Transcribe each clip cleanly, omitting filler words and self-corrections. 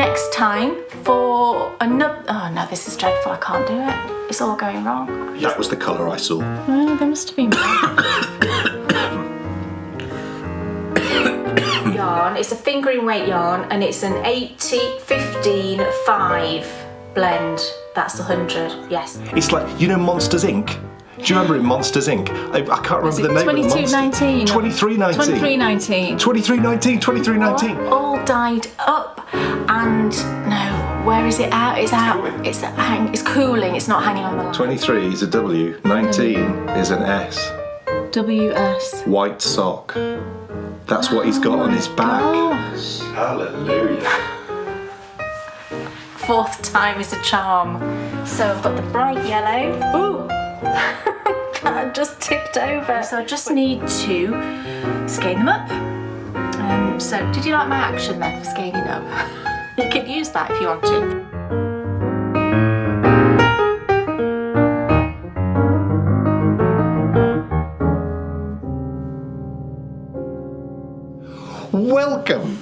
next time for another... Oh no, this is dreadful, I can't do it. It's all going wrong. That was the colour I saw. Oh, there must have been yarn. It's a fingering weight yarn and it's an 80-15-5 blend. That's 100, yes. It's like, you know Monsters Inc.? Do you remember in Monsters Inc.? I can't remember the name of the monster. 2219. 2319. 2319. 2319. All dyed up, and no, where is it out? It's out. It's cooling. It's not hanging on the line. 23 is a W, 19 is an S. WS. White sock. That's what he's got on his back. Gosh. Hallelujah. Fourth time is a charm. So I've got the bright yellow. Ooh. I just tipped over. So I just need to skein them up. So did you like my action then for skeinin up? You can use that if you want to. Welcome,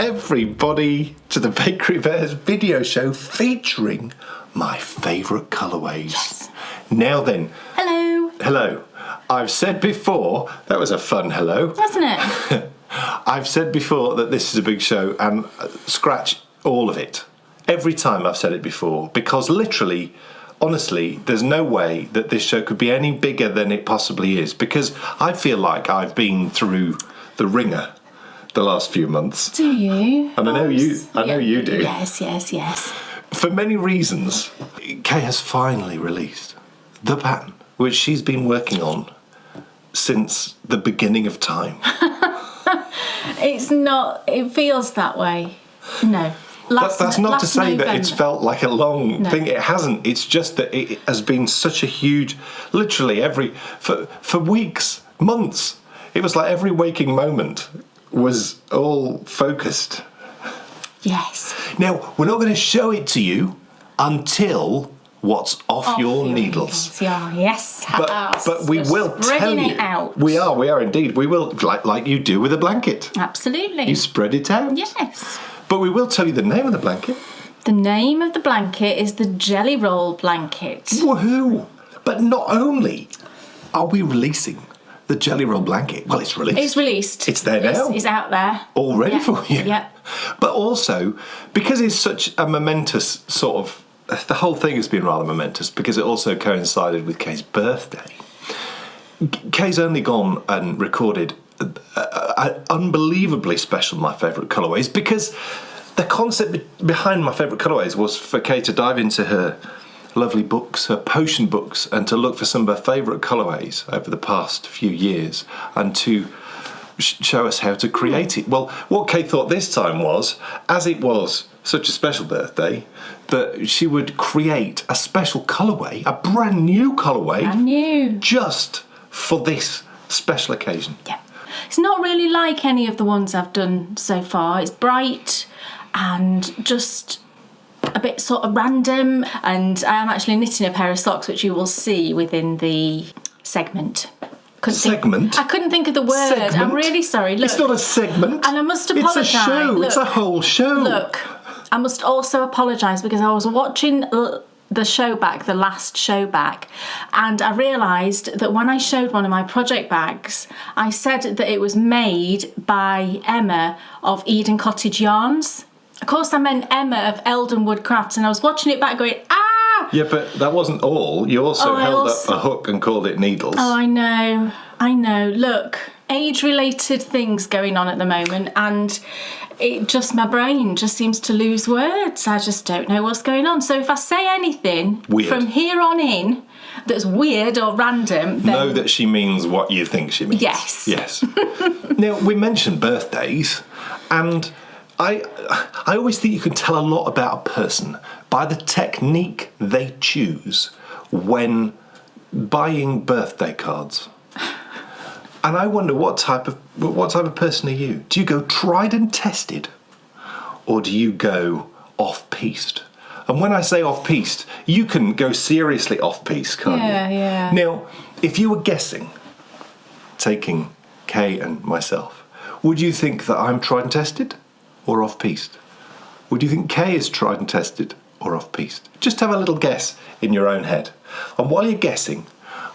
everybody, to the Bakery Bears video show featuring my favourite colourways. Yes. Now then. Hello. Hello. I've said before, that was a fun hello. Wasn't it? I've said before that this is a big show, and scratch all of it. Every time I've said it before, because literally, honestly, there's no way that this show could be any bigger than it possibly is, because I feel like I've been through the ringer the last few months. Do you? And I know you do. Yes, yes, yes. For many reasons, Kay has finally released the pattern which she's been working on since the beginning of time. It's not, it feels that way. No. That's not to say November. that it's felt like a long thing. It hasn't. It's just that it has been such a huge, literally for weeks, months. It was like every waking moment was all focused. Yes. Now, we're not going to show it to you until what's off your needles. Yeah, yes. But we will tell you. It out. We are indeed. We will, like you do with a blanket. Absolutely. You spread it out. Yes. But we will tell you the name of the blanket. The name of the blanket is the Jelly Roll Blanket. Woohoo! But not only are we releasing the Jelly Roll Blanket, well, it's released. It's released. It's there now. It's out there. All ready for you. Yeah. But also, because it's such a momentous sort of... The whole thing has been rather momentous because it also coincided with Kay's birthday. Kay's only gone and recorded an unbelievably special My Favourite Colourways, because the concept behind My Favourite Colourways was for Kay to dive into her lovely books, her potion books, and to look for some of her favourite colourways over the past few years and to show us how to create it. Well, what Kay thought this time was, as it was such a special birthday, that she would create a special colourway, a brand new colourway, just for this special occasion. Yeah. It's not really like any of the ones I've done so far. It's bright and just a bit sort of random, and I am actually knitting a pair of socks which you will see within the segment. I couldn't think of the word. Segment? I'm really sorry. Look, it's not a segment. And I must apologise. It's a show. Look, it's a whole show. Look, I must also apologise because I was watching the show back, the last show back, and I realised that when I showed one of my project bags, I said that it was made by Emma of Eden Cottage Yarns. Of course, I meant Emma of Eldenwood Crafts, and I was watching it back going, ah! Yeah, but that wasn't all. You also held up a hook and called it needles. Oh, I know. Look, age-related things going on at the moment, and it just, my brain just seems to lose words. I just don't know what's going on. So if I say anything from here on in that's weird or random, then... Know that she means what you think she means. Yes. Yes. Now, we mentioned birthdays, and I always think you can tell a lot about a person by the technique they choose when buying birthday cards. And I wonder what type of person are you? Do you go tried and tested, or do you go off-piste? And when I say off-piste, you can go seriously off-piste, can't you? Yeah. Now, if you were guessing, taking Kay and myself, would you think that I'm tried and tested or off-piste? Or do you think Kay is tried and tested or off-piste? Just have a little guess in your own head. And while you're guessing,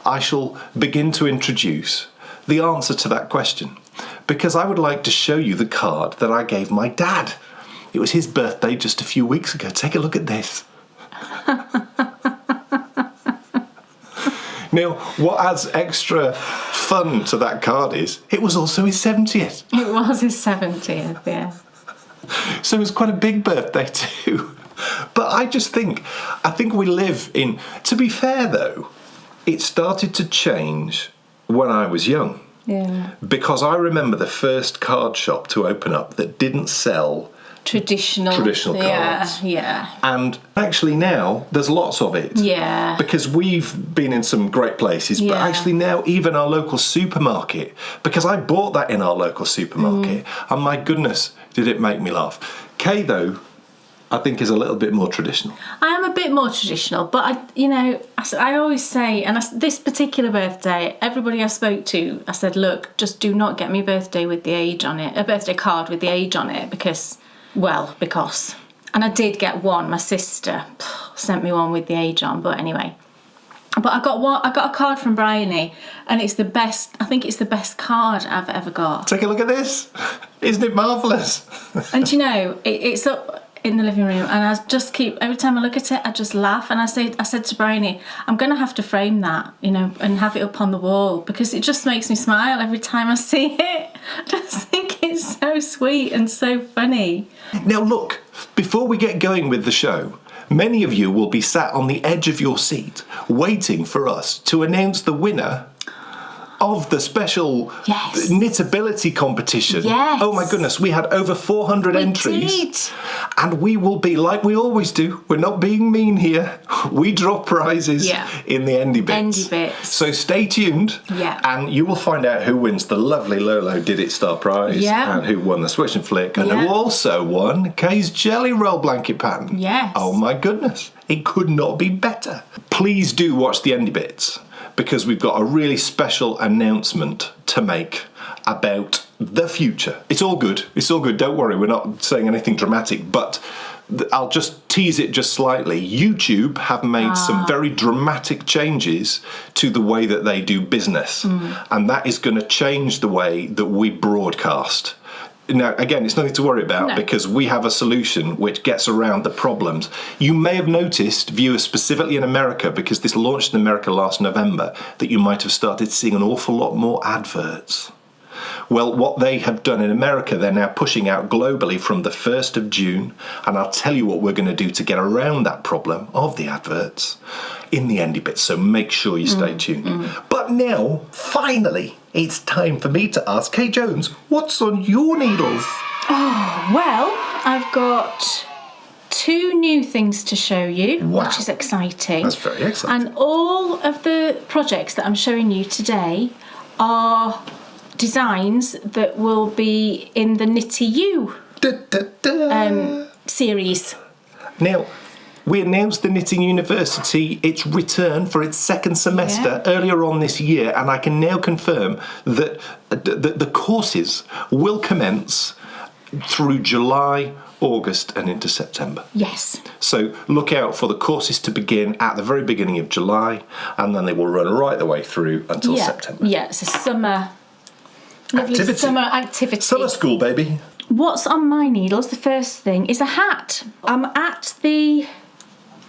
I shall begin to introduce the answer to that question, because I would like to show you the card that I gave my dad. It was his birthday just a few weeks ago. Take a look at this. Now, what adds extra fun to that card is it was also his 70th. It was his 70th, yeah. So it was quite a big birthday too. But I think we live in... To be fair, though, it started to change when I was young. Yeah. Because I remember the first card shop to open up that didn't sell Traditional cards. Yeah. And actually now there's lots of it. Yeah. Because we've been in some great places, but actually now even our local supermarket, because I bought that in our local supermarket, and my goodness, did it make me laugh. Kay, though, I think is a little bit more traditional. I am a bit more traditional, but I always say, and this particular birthday, everybody I spoke to, I said, look, just do not get me a birthday with the age on it, a birthday card with the age on it, because. And I did get one. My sister sent me one with the age on, but anyway. But I got a card from Bryony, and it's the best. I think it's the best card I've ever got. Take a look at this. Isn't it marvellous? And it's up in the living room, and I just keep, every time I look at it, I just laugh. And I said to Bryony, I'm going to have to frame that, and have it up on the wall, because it just makes me smile every time I see it. I just think it's so sweet and so funny. Now look, before we get going with the show, many of you will be sat on the edge of your seat waiting for us to announce the winner of the special Knitability competition. Yes. Oh my goodness, we had over 400 entries. Did. And we will be, like we always do, we're not being mean here, we drop prizes in the Endy Bits. Endy Bits. So stay tuned, and you will find out who wins the lovely Lolo Did It Star Prize, and who won the Switch and Flick, and who also won Kay's Jelly Roll blanket pattern. Yes. Oh my goodness, it could not be better. Please do watch the Endy Bits, because we've got a really special announcement to make about the future. It's all good. Don't worry, we're not saying anything dramatic, but I'll just tease it just slightly. YouTube have made some very dramatic changes to the way that they do business, and that is going to change the way that we broadcast. Now, again, it's nothing to worry about because we have a solution which gets around the problems. You may have noticed, viewers specifically in America, because this launched in America last November, that you might have started seeing an awful lot more adverts. Well, what they have done in America, they're now pushing out globally from the 1st of June, and I'll tell you what we're going to do to get around that problem of the adverts in the Endy Bits, so make sure you stay tuned. But now, finally, it's time for me to ask Kay Jones, what's on your needles? Oh, well, I've got 2 new things to show you, which is exciting. That's very exciting. And all of the projects that I'm showing you today are designs that will be in the Knitty U series. Now, we announced the Knitting University, its return for its 2nd semester earlier on this year, and I can now confirm that the courses will commence through July, August and into September. Yes. So look out for the courses to begin at the very beginning of July, and then they will run right the way through until September. Yeah, it's a summer activity. Summer school, baby. What's on my needles? The first thing is a hat. I'm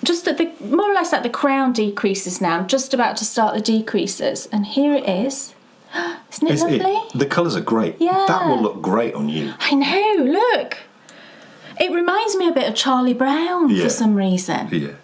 just at the more or less at the crown decreases now. I'm just about to start the decreases, and here it is. Isn't it lovely? The colours are great. Yeah. That will look great on you. I know, look. It reminds me a bit of Charlie Brown for some reason. Yeah.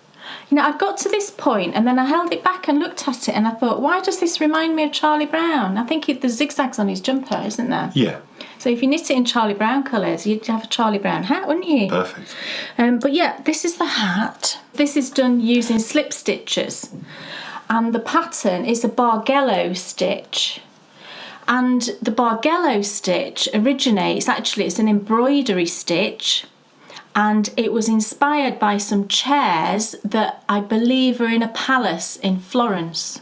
I've got to this point, and then I held it back and looked at it, and I thought, why does this remind me of Charlie Brown? I think there's zigzags on his jumper, isn't there? Yeah. So if you knit it in Charlie Brown colours, you'd have a Charlie Brown hat, wouldn't you? Perfect. But yeah, this is the hat. This is done using slip stitches, and the pattern is a Bargello stitch. And the Bargello stitch it's an embroidery stitch, and it was inspired by some chairs that I believe are in a palace in Florence.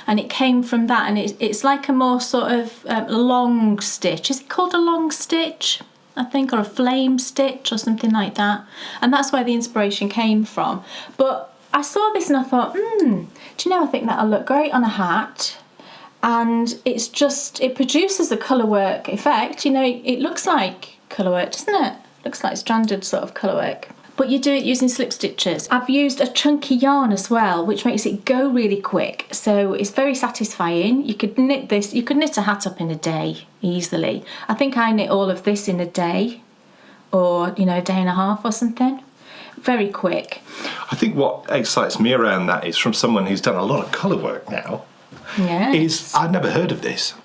And it came from that, and it's like a more sort of long stitch. Is it called a long stitch? I think, or a flame stitch or something like that. And that's where the inspiration came from. But I saw this and I thought, do you know, I think that'll look great on a hat. And it produces a colourwork effect. You know, it looks like colourwork, doesn't it? Looks like standard sort of colourwork. But you do it using slip stitches. I've used a chunky yarn as well, which makes it go really quick. So it's very satisfying. You could knit a hat up in a day easily. I think I knit all of this in a day, or, you know, a day and a half or something. Very quick. I think what excites me around that is, from someone who's done a lot of colourwork now, is I'd never heard of this.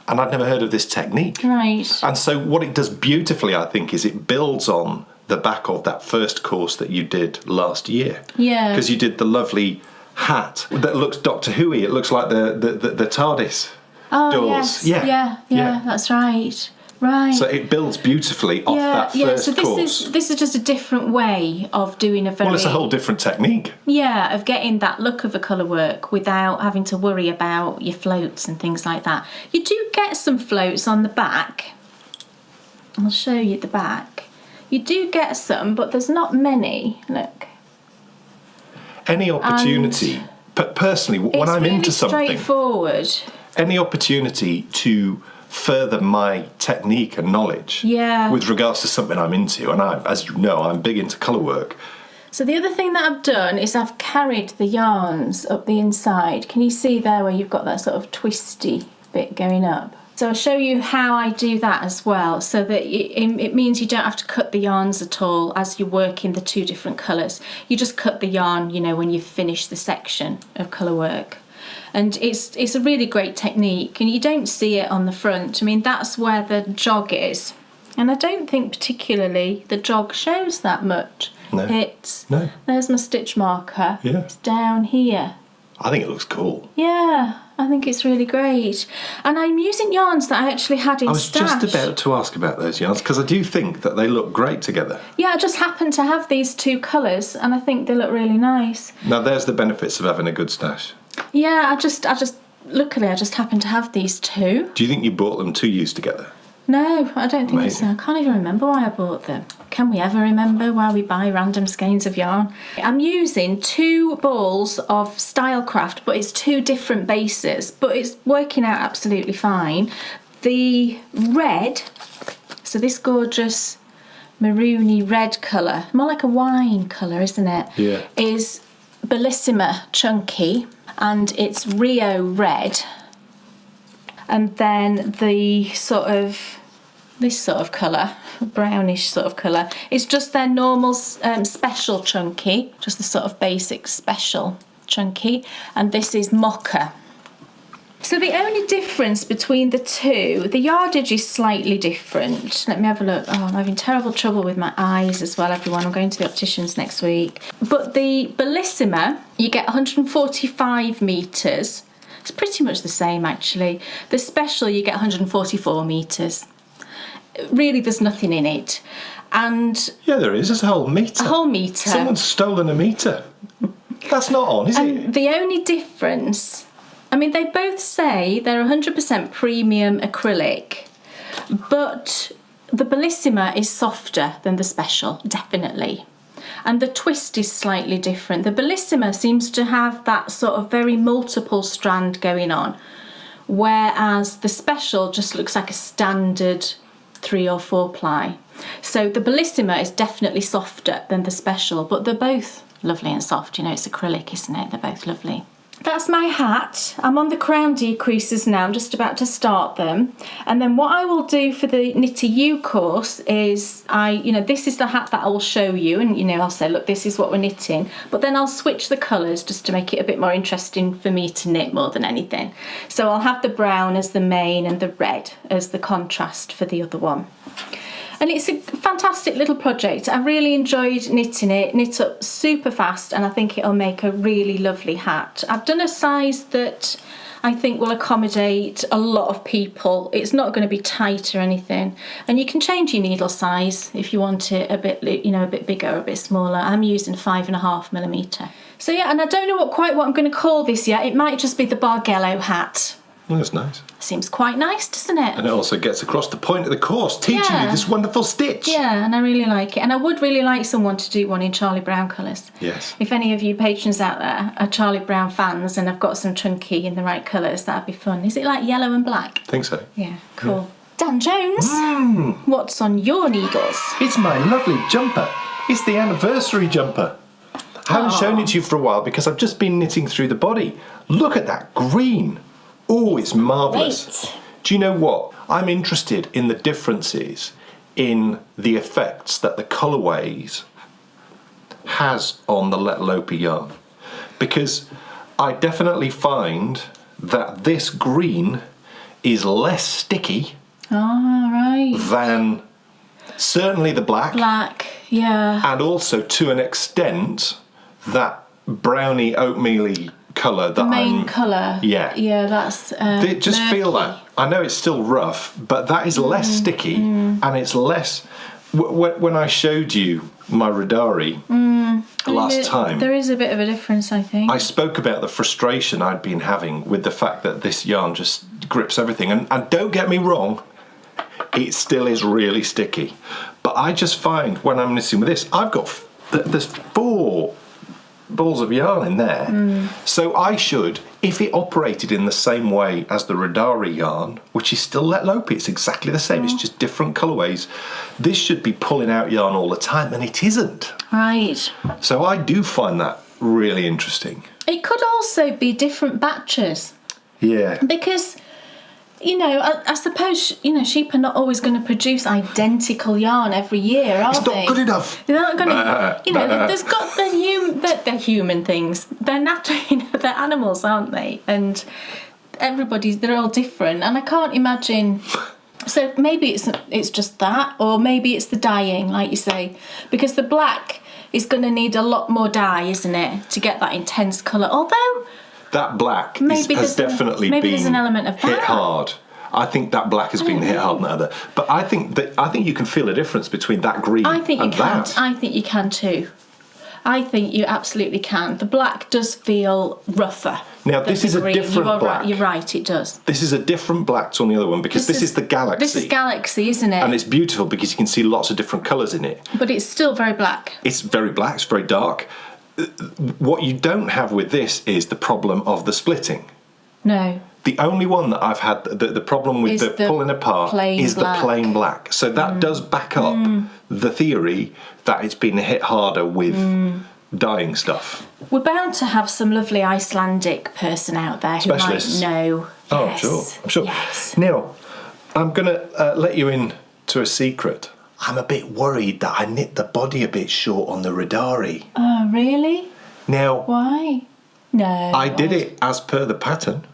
And I'd never heard of this technique. Right. And so what it does beautifully, I think, is it builds on the back of that first course that you did last year. Yeah. Because you did the lovely hat that looks Doctor Who-y. It looks like the TARDIS doors. Yes. Yeah, that's right. Right. So it builds beautifully off that first course. This is just a different way of doing a very... Well, it's a whole different technique. Yeah, of getting that look of a colourwork without having to worry about your floats and things like that. You do get some floats on the back. I'll show you the back. You do get some, but there's not many. Look. Any opportunity, but personally, when I'm into something... It's straightforward. Any opportunity to further my technique and knowledge with regards to something I'm into, and as you know, I'm big into colourwork. So the other thing that I've done is I've carried the yarns up the inside. Can you see there where you've got that sort of twisty bit going up? So I'll show you how I do that as well, so that it means you don't have to cut the yarns at all as you work in the two different colours. You just cut the yarn, you know, when you've finished the section of colourwork. And it's a really great technique, and you don't see it on the front. I mean, that's where the jog is. And I don't think particularly the jog shows that much. No. There's my stitch marker. Yeah. It's down here. I think it looks cool. Yeah, I think it's really great. And I'm using yarns that I actually had in stash. I was just about to ask about those yarns, because I do think that they look great together. Yeah, I just happen to have these two colours, and I think they look really nice. Now, there's the benefits of having a good stash. Yeah, luckily I just happen to have these two. Do you think you bought them to use together? No, I don't think so. I can't even remember why I bought them. Can we ever remember why we buy random skeins of yarn? I'm using 2 balls of Stylecraft, but it's 2 different bases, but it's working out absolutely fine. The red, so this gorgeous maroony red colour, more like a wine colour, isn't it? Yeah. Is Bellissima Chunky, and it's Rio Red. And then this sort of colour, brownish sort of colour, is just their normal special chunky, just the sort of basic special chunky, and this is mocha. So the only difference between the two, the yardage is slightly different. Let me have a look. Oh, I'm having terrible trouble with my eyes as well, everyone. I'm going to the opticians next week. But the Bellissima, you get 145 metres. It's pretty much the same, actually. The special, you get 144 metres. Really, there's nothing in it. And yeah, there is. There's a whole metre. A whole metre. Someone's stolen a metre. That's not on, is it? The only difference, I mean, they both say they're 100% premium acrylic, but the Bellissima is softer than the special, definitely. And the twist is slightly different. The Bellissima seems to have that sort of very multiple strand going on, whereas the special just looks like a standard 3 or 4 ply. So the Bellissima is definitely softer than the special, but they're both lovely and soft. You know, it's acrylic, isn't it? They're both lovely. That's my hat. I'm on the crown decreases now. I'm just about to start them. And then what I will do for the Knitty U course is this is the hat that I will show you, and I'll say, look, this is what we're knitting. But then I'll switch the colours just to make it a bit more interesting for me to knit more than anything. So I'll have the brown as the main and the red as the contrast for the other one. And it's a fantastic little project. I really enjoyed knitting it. Knit up super fast, and I think it'll make a really lovely hat. I've done a size that I think will accommodate a lot of people. It's not going to be tight or anything. And you can change your needle size if you want it a bit bigger or a bit smaller. I'm using 5.5mm. So yeah, and I don't know quite what I'm going to call this yet. It might just be the Bargello hat. That's nice. Seems quite nice, doesn't it? And it also gets across the point of the course, teaching you this wonderful stitch. Yeah, and I really like it. And I would really like someone to do one in Charlie Brown colours. Yes. If any of you patrons out there are Charlie Brown fans and have got some chunky in the right colours, that'd be fun. Is it like yellow and black? I think so. Yeah, cool. Dan Jones, what's on your needles? It's my lovely jumper. It's the anniversary jumper. I haven't shown it to you for a while because I've just been knitting through the body. Look at that green. Oh, it's marvellous. Great. Do you know what? I'm interested in the differences in the effects that the Colourways has on the Let Lope yarn. Because I definitely find that this green is less sticky than certainly the black. Black, yeah. And also, to an extent, that browny oatmeal-y colour that The main colour. Yeah. Yeah, that's Just feel murky. that. I know it's still rough, but that is less sticky and it's less... When I showed you my Radari last time... There is a bit of a difference, I think. I spoke about the frustration I'd been having with the fact that this yarn just grips everything. And don't get me wrong, it still is really sticky. But I just find when I'm knitting with this, I've got... There's 4 balls of yarn in there. So I should, if it operated in the same way as the Radari yarn, which is still Let Lope, it's exactly the same, it's just different colourways, this should be pulling out yarn all the time, and it isn't. Right. So I do find that really interesting. It could also be different batches. Yeah. Because, you know, I suppose, you know, sheep are not always going to produce identical yarn every year, are It's they? not good enough. They're not going to, you know, there's got they're human things. They're natural, you know, they're animals, aren't they? And they're all different. And I can't imagine. So maybe it's just that, or maybe it's the dyeing, like you say, because the black is going to need a lot more dye, isn't it, to get that intense colour. Although that black has definitely maybe been there's an element of hit that. hard. I think that black has been hit hard than other. But I think you can feel a difference between that green I think you and can. that. I think you can too. I think you absolutely can. The black does feel rougher. Now, than this the is a green. different black. You're right, it does. This is a different black to the other one because this is the Galaxy. This is Galaxy, isn't it? And it's beautiful because you can see lots of different colours in it. But it's still very black. It's very black, it's very dark. What you don't have with this is the problem of the splitting. No. The only one that I've had, the problem with the pulling apart is the plain black. So that does back up the theory that it's been hit harder with dyeing stuff. We're bound to have some lovely Icelandic person out there who Specialists. might know. Oh, Yes. I'm sure. Yes. Now, I'm going to let you in to a secret. I'm a bit worried that I knit the body a bit short on the Radari. Oh, really? Now, Why? No. I did it as per the pattern.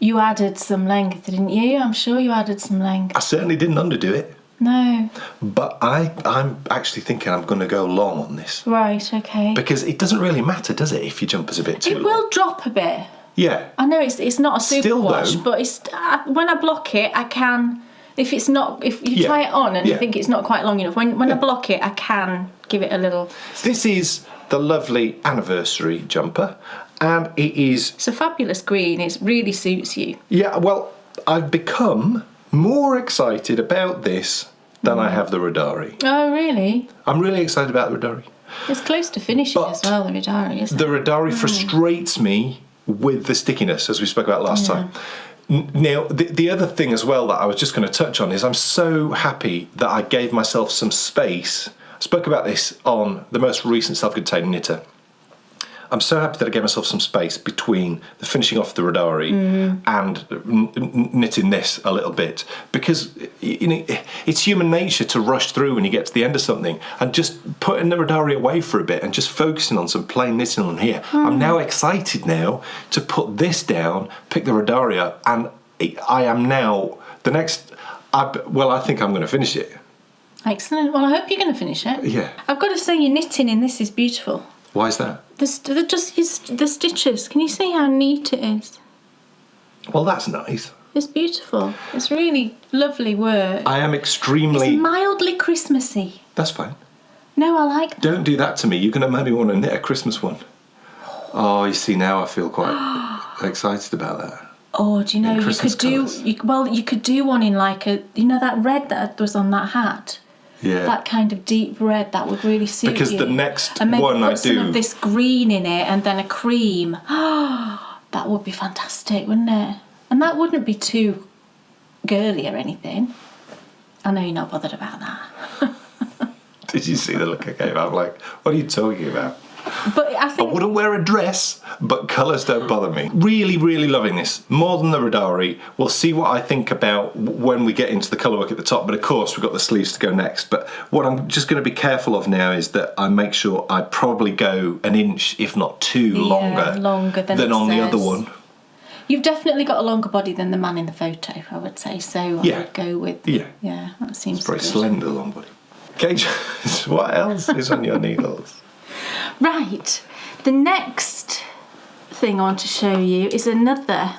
You added some length, didn't you? I'm sure you added some length. I certainly didn't underdo it. No. But I'm actually thinking I'm going to go long on this. Right, okay. Because it doesn't really matter, does it, if your jumper's a bit too It long? will drop a bit. Yeah. I know it's not a super Still, wash, though- but when I block it, I can. If you try it on and you think it's not quite long enough, when I block it, I can give it a little. This is the lovely anniversary jumper, and it is... It's a fabulous green. It really suits you. Yeah, well, I've become more excited about this than I have the Radari. Oh, really? I'm really excited about the Radari. It's close to finishing But as well, the Radari, isn't The it? Radari frustrates me with the stickiness, as we spoke about last time. Now, the other thing as well that I was just going to touch on is I'm so happy that I gave myself some space. I spoke about this on the most recent Self-Contained Knitter. I'm so happy that I gave myself some space between the finishing off the Radari and knitting this a little bit, because you know it's human nature to rush through when you get to the end of something and just putting the Radari away for a bit and just focusing on some plain knitting on here. I'm now excited now to put this down, pick the Radari up, and I am now the next. I think I'm going to finish it. Excellent. Well, I hope you're going to finish it. Yeah. I've got to say, your knitting in this is beautiful. Why is that? The stitches. Can you see how neat it is? Well, that's nice. It's beautiful. It's really lovely work. I am extremely... It's mildly Christmassy. That's fine. No, I like that. Don't do that to me. You're going to make me want to knit a Christmas one. Oh, you see, now I feel quite excited about that. Oh, do you know, you Christmas could do, colours. you could do one in like that red that was on that hat. Yeah. That kind of deep red, that would really suit Because you. the next and maybe one I put some do- of this green in it and then a cream. That would be fantastic, wouldn't it? And that wouldn't be too girly or anything. I know you're not bothered about that. Did you see the look I gave? I'm like, what are you talking about? But I I think... wouldn't wear a dress, but colours don't bother me. Really, really loving this. More than the Radari. We'll see what I think about when we get into the colourwork at the top, but of course we've got the sleeves to go next. But what I'm just going to be careful of now is that I make sure I probably go an inch, if not two, longer than on the other one. You've definitely got a longer body than the man in the photo, I would say. So I would go with... Yeah, that seems very good. slender, long body. Okay, what else is on your needles? Right, the next thing I want to show you is another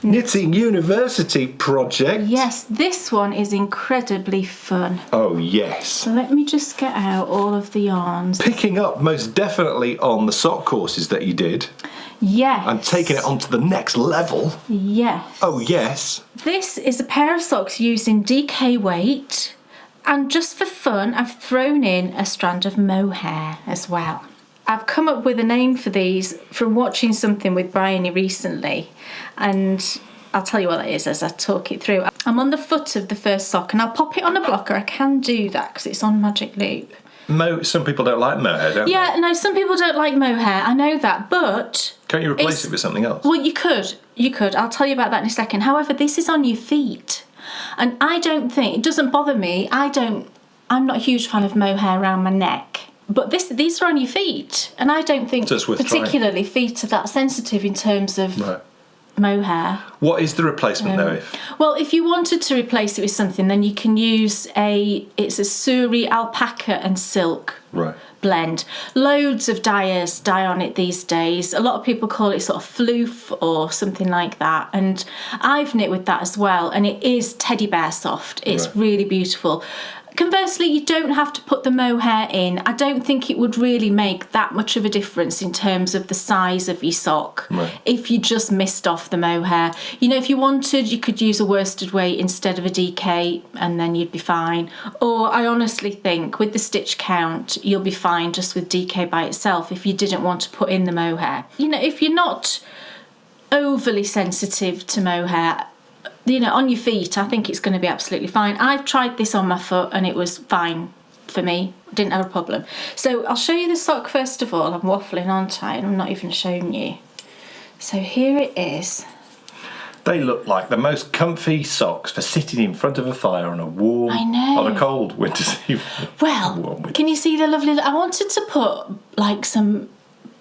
Knitting University project. Yes, this one is incredibly fun. Oh, yes. So let me just get out all of the yarns. Picking up most definitely on the sock courses that you did. Yes. And taking it onto the next level. Yes. Oh, yes. This is a pair of socks using DK weight. And just for fun, I've thrown in a strand of mohair as well. I've come up with a name for these from watching something with Bryony recently. And I'll tell you what that is as I talk it through. I'm on the foot of the first sock and I'll pop it on a blocker. I can do that because it's on Magic Loop. Some people don't like mohair, don't they? Yeah, no, some people don't like mohair. I know that, but... Can't you replace it with something else? Well, you could. You could. I'll tell you about that in a second. However, this is on your feet. And I don't think... It doesn't bother me. I'm not a huge fan of mohair around my neck. But these are on your feet. And I don't think particularly feet are that sensitive in terms of mohair. What is the replacement though? Well, if you wanted to replace it with something, then you can use it's a Suri alpaca and silk blend. Loads of dyers dye on it these days. A lot of people call it sort of floof or something like that. And I've knit with that as well. And it is teddy bear soft. It's really beautiful. Conversely, you don't have to put the mohair in. I don't think it would really make that much of a difference in terms of the size of your sock if you just missed off the mohair. You know, if you wanted, you could use a worsted weight instead of a DK and then you'd be fine. Or I honestly think with the stitch count, you'll be fine just with DK by itself if you didn't want to put in the mohair. You know, if you're not overly sensitive to mohair, you know, on your feet, I think it's going to be absolutely fine. I've tried this on my foot and it was fine for me. Didn't have a problem. So I'll show you the sock first of all. I'm waffling, aren't I? And I'm not even showing you. So here it is. They look like the most comfy socks for sitting in front of a fire on a warm, on a cold winter's evening. Well, can you see the lovely... I wanted to put like some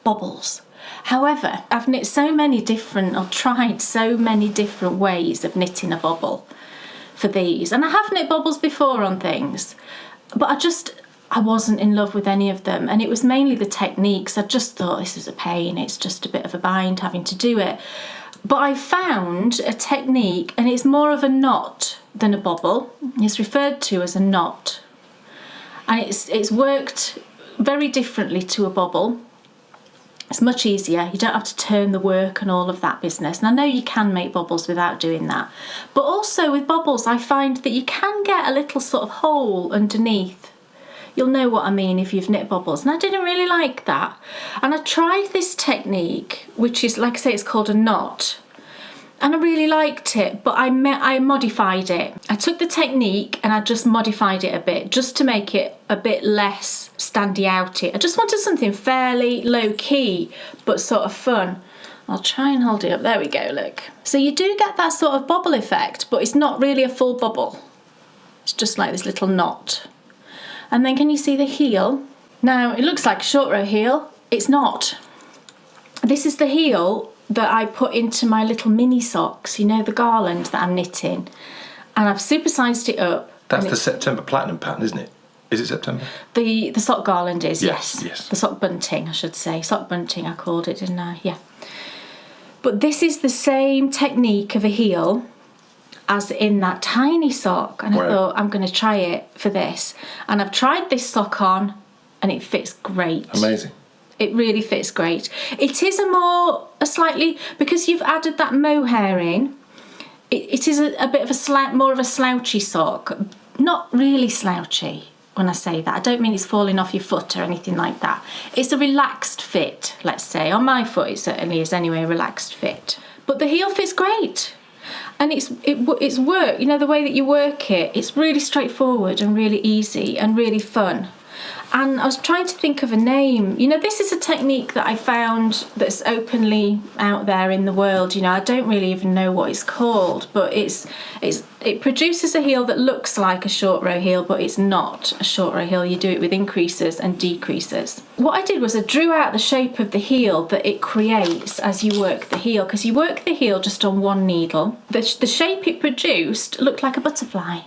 bobbles. However, I've knit so many different, or tried so many different ways of knitting a bobble for these. And I have knit bobbles before on things, but I wasn't in love with any of them. And it was mainly the techniques. I just thought this is a pain. It's just a bit of a bind having to do it. But I found a technique, and it's more of a knot than a bobble. It's referred to as a knot. And it's worked very differently to a bobble. It's much easier. You don't have to turn the work and all of that business. And I know you can make bobbles without doing that. But also with bobbles, I find that you can get a little sort of hole underneath. You'll know what I mean if you've knit bobbles. And I didn't really like that. And I tried this technique, which is, like I say, it's called a knot. And I really liked it, but I modified it. I took the technique and I just modified it a bit, just to make it a bit less standy outy. I just wanted something fairly low key, but sort of fun. I'll try and hold it up. There we go, look. So you do get that sort of bobble effect, but it's not really a full bobble. It's just like this little knot. And then can you see the heel? Now, it looks like a short row heel. It's not. This is the heel that I put into my little mini socks, you know, the garland that I'm knitting. And I've supersized it up. That's the September Platinum pattern, isn't it? Is it September? The sock garland is, yes. The sock bunting, I should say. Sock bunting, I called it, didn't I? Yeah. But this is the same technique of a heel as in that tiny sock. And I thought, I'm going to try it for this. And I've tried this sock on, and it fits great. Amazing. It really fits great. It is a slightly, because you've added that mohair in, it is a bit of more of a slouchy sock. Not really slouchy when I say that. I don't mean it's falling off your foot or anything like that. It's a relaxed fit, let's say. On my foot it certainly is anyway, a relaxed fit. But the heel fits great. And it's work, you know, the way that you work it, it's really straightforward and really easy and really fun. And I was trying to think of a name. You know, this is a technique that I found that's openly out there in the world. You know, I don't really even know what it's called, but it produces a heel that looks like a short row heel, but it's not a short row heel. You do it with increases and decreases. What I did was I drew out the shape of the heel that it creates as you work the heel, because you work the heel just on one needle. The shape it produced looked like a butterfly.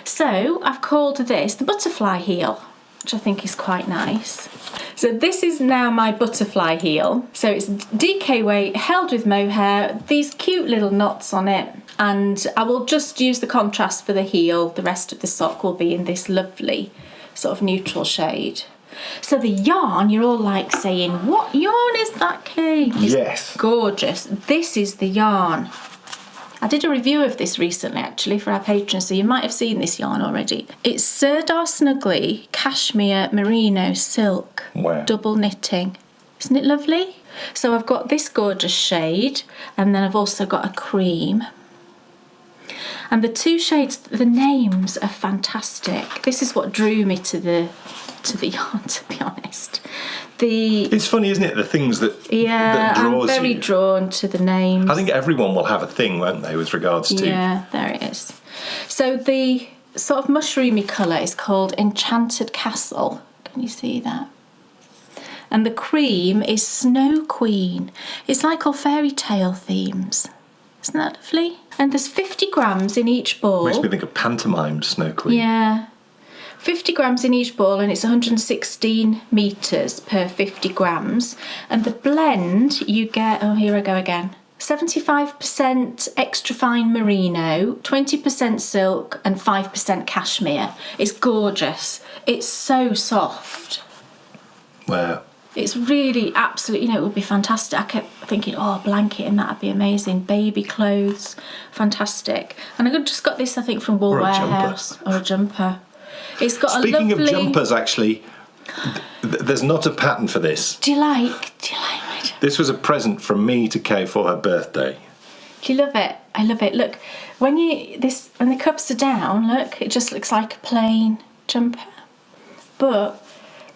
So I've called this the butterfly heel, which I think is quite nice. So this is now my butterfly heel. So it's DK weight, held with mohair, these cute little knots on it, and I will just use the contrast for the heel. The rest of the sock will be in this lovely sort of neutral shade. So the yarn, you're all like saying, what yarn is that, Kate? Yes. Gorgeous. This is the yarn. I did a review of this recently, actually, for our patrons, so you might have seen this yarn already. It's Sirdar Snuggly Cashmere Merino Silk. Wow. Double knitting. Isn't it lovely? So I've got this gorgeous shade, and then I've also got a cream. And the two shades, the names are fantastic. This is what drew me to the yarn, to be honest. It's funny, isn't it? The things that that draws I'm very you. Drawn to the names. I think everyone will have a thing, won't they, with regards to... Yeah, there it is. So the sort of mushroomy colour is called Enchanted Castle. Can you see that? And the cream is Snow Queen. It's like all fairy tale themes. Isn't that lovely? And there's 50 grams in each ball. Makes me think of pantomime Snow Queen. Yeah. 50 grams in each ball, and it's 116 metres per 50 grams. And the blend, you get, oh, here I go again, 75% extra fine merino, 20% silk, and 5% cashmere. It's gorgeous. It's so soft. Wow. It's really absolutely, you know, it would be fantastic. I kept thinking, oh, a blanket and that'd be amazing. Baby clothes, fantastic. And I just got this, I think, from Wool Warehouse. Or a jumper. It's got Speaking a lovely... of jumpers, actually, there's not a pattern for this. Do you like my jumper? This was a present from me to Kay for her birthday. Do you love it? I love it. Look, when the cuffs are down, look, it just looks like a plain jumper. But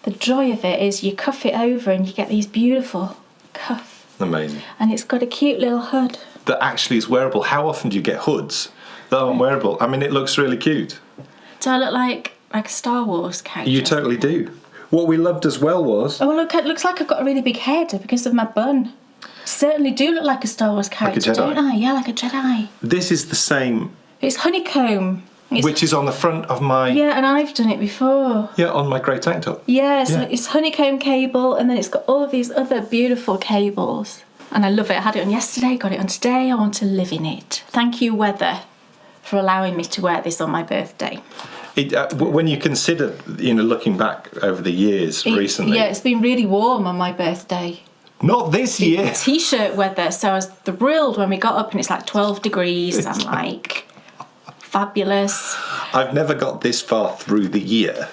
the joy of it is you cuff it over and you get these beautiful cuffs. Amazing. And it's got a cute little hood. That actually is wearable. How often do you get hoods that aren't wearable? I mean, it looks really cute. Do I look like a Star Wars character? You totally do. What we loved as well was... Oh, look, it looks like I've got a really big head because of my bun. Certainly do look like a Star Wars character, like a Jedi. Don't I? Yeah, like a Jedi. This is the same... It's honeycomb. Which is on the front of my... Yeah, and I've done it before. Yeah, on my grey tank top. Yeah, so it's honeycomb cable, and then it's got all of these other beautiful cables. And I love it. I had it on yesterday, got it on today. I want to live in it. Thank you, weather, for allowing me to wear this on my birthday. When you consider, looking back over the years recently... Yeah, it's been really warm on my birthday. Not this year. T-shirt weather, so I was thrilled when we got up and it's like 12 degrees. I'm like, fabulous. I've never got this far through the year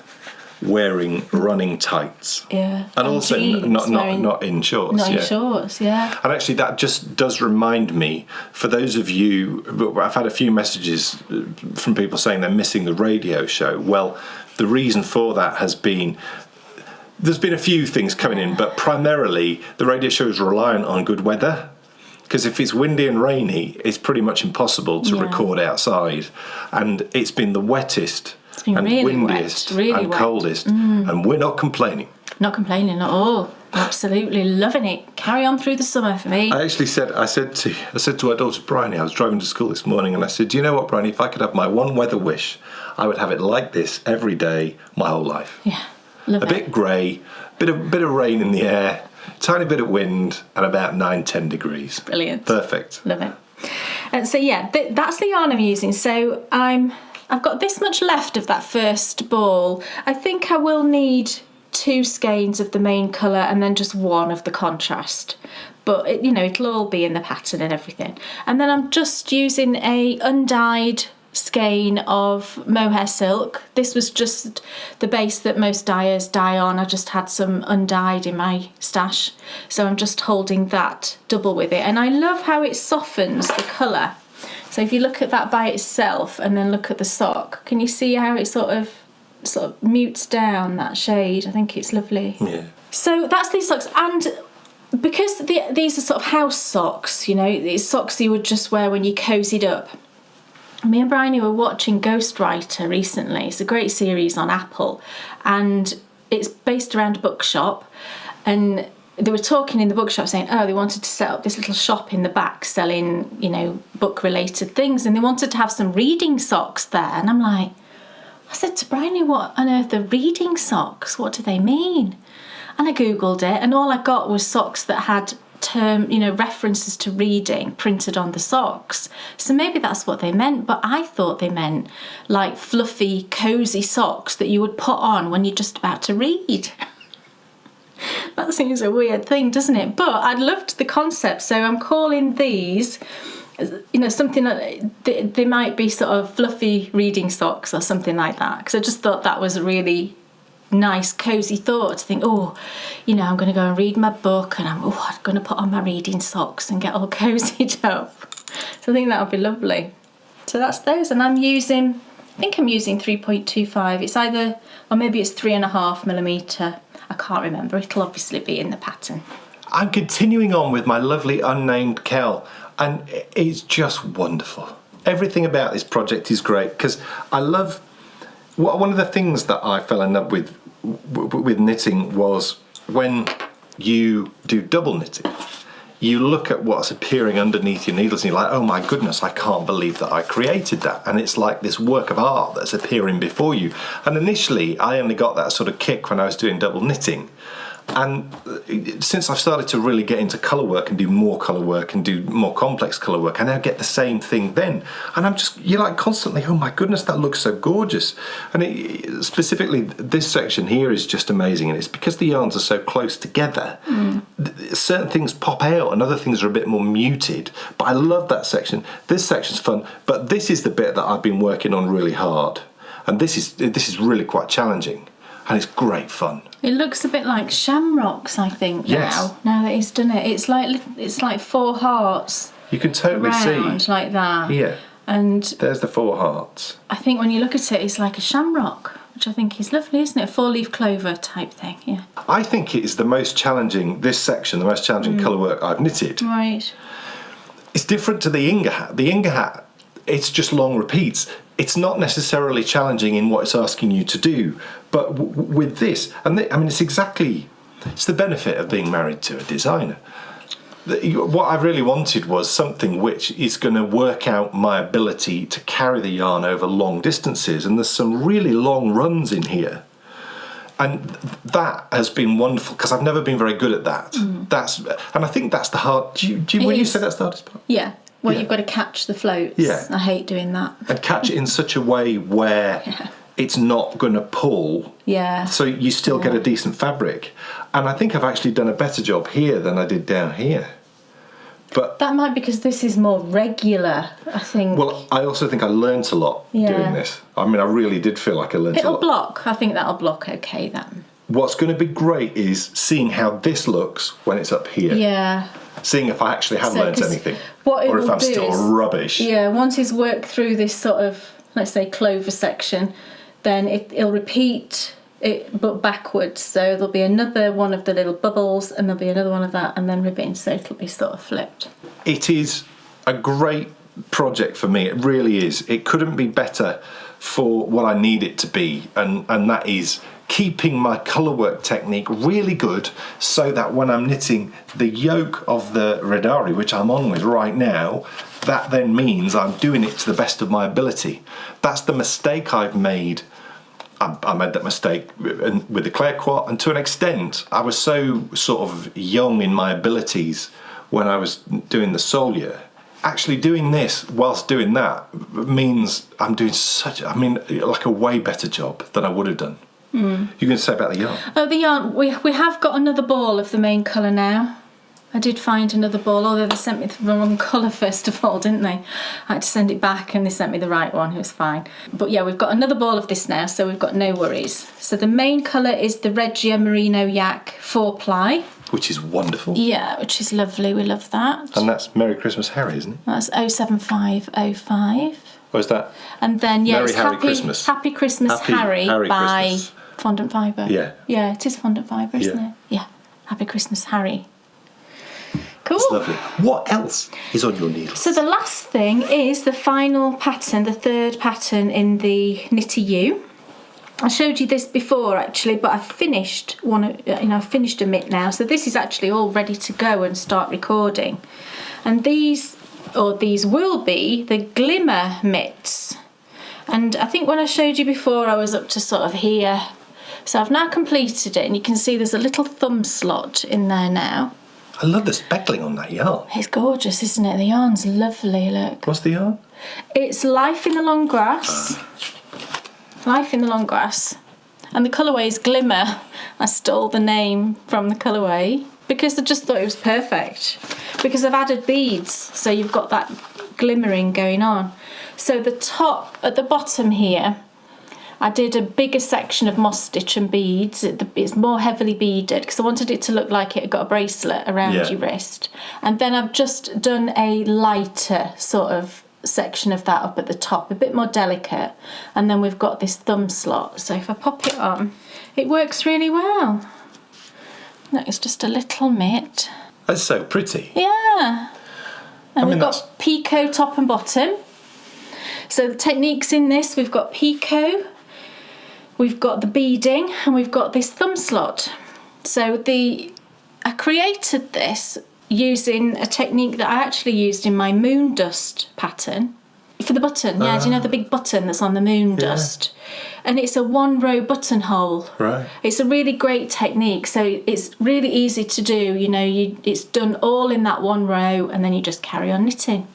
wearing running tights. Yeah. And also jeans, not in shorts. Not in shorts, yeah. And actually that just does remind me, for those of you, I've had a few messages from people saying they're missing the radio show. Well, the reason for that has been, there's been a few things coming in, but primarily the radio show is reliant on good weather. Because if it's windy and rainy, it's pretty much impossible to record outside. And it's been the wettest and really windiest wet, really and wet. coldest, and we're not complaining. Not complaining at all. Absolutely loving it. Carry on through the summer for me. I actually said to our daughter Bryony, I was driving to school this morning, and I said, do you know what, Bryony, if I could have my one weather wish, I would have it like this every day, my whole life. Yeah, love it. A bit grey, bit of rain in the air, tiny bit of wind, and about 9-10 degrees. Brilliant. Perfect. Love it. And so yeah, that's the yarn I'm using. So I've got this much left of that first ball. I think I will need 2 skeins of the main colour and then just 1 of the contrast. But it'll all be in the pattern and everything. And then I'm just using a undyed skein of mohair silk. This was just the base that most dyers dye on. I just had some undyed in my stash, so I'm just holding that double with it, and I love how it softens the colour. So if you look at that by itself and then look at the sock, can you see how it sort of mutes down that shade? I think it's lovely. Yeah. So that's these socks, and because these are sort of house socks, these socks you would just wear when you cozied up. Me and Bryony were watching Ghostwriter recently. It's a great series on Apple, and it's based around a bookshop. And they were talking in the bookshop saying, they wanted to set up this little shop in the back selling, book-related things, and they wanted to have some reading socks there. And I said to Bryony, what on earth are reading socks? What do they mean? And I googled it, and all I got was socks that had references to reading printed on the socks. So maybe that's what they meant, but I thought they meant like fluffy, cozy socks that you would put on when you're just about to read. That seems a weird thing, doesn't it? But I loved the concept, so I'm calling these, something that they might be sort of fluffy reading socks or something like that, because I just thought that was a really nice cozy thought to think, I'm going to go and read my book, and I'm going to put on my reading socks and get all cozied up. So I think that would be lovely. So that's those, and I think I'm using 3.25. It's either, or maybe it's 3.5mm. I can't remember. It'll obviously be in the pattern. I'm continuing on with my lovely Unnamed Cowl, and it's just wonderful. Everything about this project is great, because I love, one of the things that I fell in love with knitting was when you do double knitting, you look at what's appearing underneath your needles and you're like, oh my goodness, I can't believe that I created that. And it's like this work of art that's appearing before you. And initially I only got that sort of kick when I was doing double knitting. And since I've started to really get into colour work and do more colour work and do more complex colour work, I now get the same thing then. And you're like constantly, oh my goodness, that looks so gorgeous. And specifically, this section here is just amazing. And it's because the yarns are so close together. Certain things pop out and other things are a bit more muted. But I love that section. This section's fun. But this is the bit that I've been working on really hard. And this is really quite challenging. And it's great fun. It looks a bit like shamrocks, I think, yes. now that he's done it. It's like 4 hearts. You can totally around, see. like that. Yeah. And there's the 4 hearts. I think when you look at it, it's like a shamrock, which I think is lovely, isn't it? A 4-leaf clover type thing, yeah. I think it is the most challenging, this section, the most challenging colour work I've knitted. Right. It's different to the Inga Hat. The Inga Hat, it's just long repeats. It's not necessarily challenging in what it's asking you to do, but with this, it's the benefit of being married to a designer. What I really wanted was something which is going to work out my ability to carry the yarn over long distances, and there's some really long runs in here. And that has been wonderful, because I've never been very good at that. And I think that's the hard... Would you say that's the hardest part? Yeah. Well, you've got to catch the floats. Yeah. I hate doing that. And catch it in such a way where it's not going to pull. Yeah. So you still get a decent fabric. And I think I've actually done a better job here than I did down here. But that might be because this is more regular, I think. Well, I also think I learnt a lot doing this. I really did feel like I learnt a lot. It'll block. I think that'll block okay then. What's going to be great is seeing how this looks when it's up here. Yeah. Seeing if I actually have learnt anything, or if I'm still rubbish. Yeah, once he's worked through this sort of, let's say, clover section, then it'll repeat it, but backwards. So there'll be another one of the little bubbles, and there'll be another one of that, and then repeating. So it'll be sort of flipped. It is a great project for me. It really is. It couldn't be better for what I need it to be, and that is keeping my colourwork technique really good, so that when I'm knitting the yoke of the Redari, which I'm on with right now, that then means I'm doing it to the best of my ability. That's the mistake I've made. I made that mistake with the Claire Quat, and to an extent I was so sort of young in my abilities when I was doing the Solia. Actually doing this whilst doing that means I'm doing like a way better job than I would have done. You're going to say about the yarn? Oh, the yarn. We have got another ball of the main colour now. I did find another ball, although they sent me the wrong colour first of all, didn't they? I had to send it back and they sent me the right one. It was fine. But yeah, we've got another ball of this now, so we've got no worries. So the main colour is the Regia Merino Yak 4-ply. Which is wonderful. Yeah, which is lovely. We love that. And that's Merry Christmas Harry, isn't it? That's 07505. Or is that? And then, yeah, Merry it's Harry Happy Christmas. Happy Christmas Harry by Christmas. Fondant Fibre. Yeah. Yeah, it is Fondant Fibre, isn't Yeah. it? Yeah. Happy Christmas Harry. Cool. It's lovely. What else is on your needle? So the last thing is the final pattern, the third pattern in the Knitty U. I showed you this before actually, but I've finished I've finished a mitt now. So this is actually all ready to go and start recording. And these will be the Glimmer Mitts. And I think when I showed you before, I was up to sort of here. So I've now completed it, and you can see there's a little thumb slot in there now. I love the speckling on that yarn. It's gorgeous, isn't it? The yarn's lovely, look. What's the yarn? It's Life in the Long Grass. Life in the Long Grass. And the colourway is Glimmer. I stole the name from the colourway because I just thought it was perfect. Because I've added beads, so you've got that glimmering going on. So the top, at the bottom here, I did a bigger section of moss stitch and beads. It's more heavily beaded because I wanted it to look like it had got a bracelet around your wrist. And then I've just done a lighter sort of section of that up at the top, a bit more delicate. And then we've got this thumb slot. So if I pop it on, it works really well. Look, it's just a little mitt. That's so pretty. Yeah. And we've got picot top and bottom. So the techniques in this, we've got picot, we've got the beading, and we've got this thumb slot. So I created this using a technique that I actually used in my moon dust pattern for the button. Yeah, do you know the big button that's on the moon dust? And it's a 1-row buttonhole. Right. It's a really great technique. So it's really easy to do. It's done all in that 1 row, and then you just carry on knitting.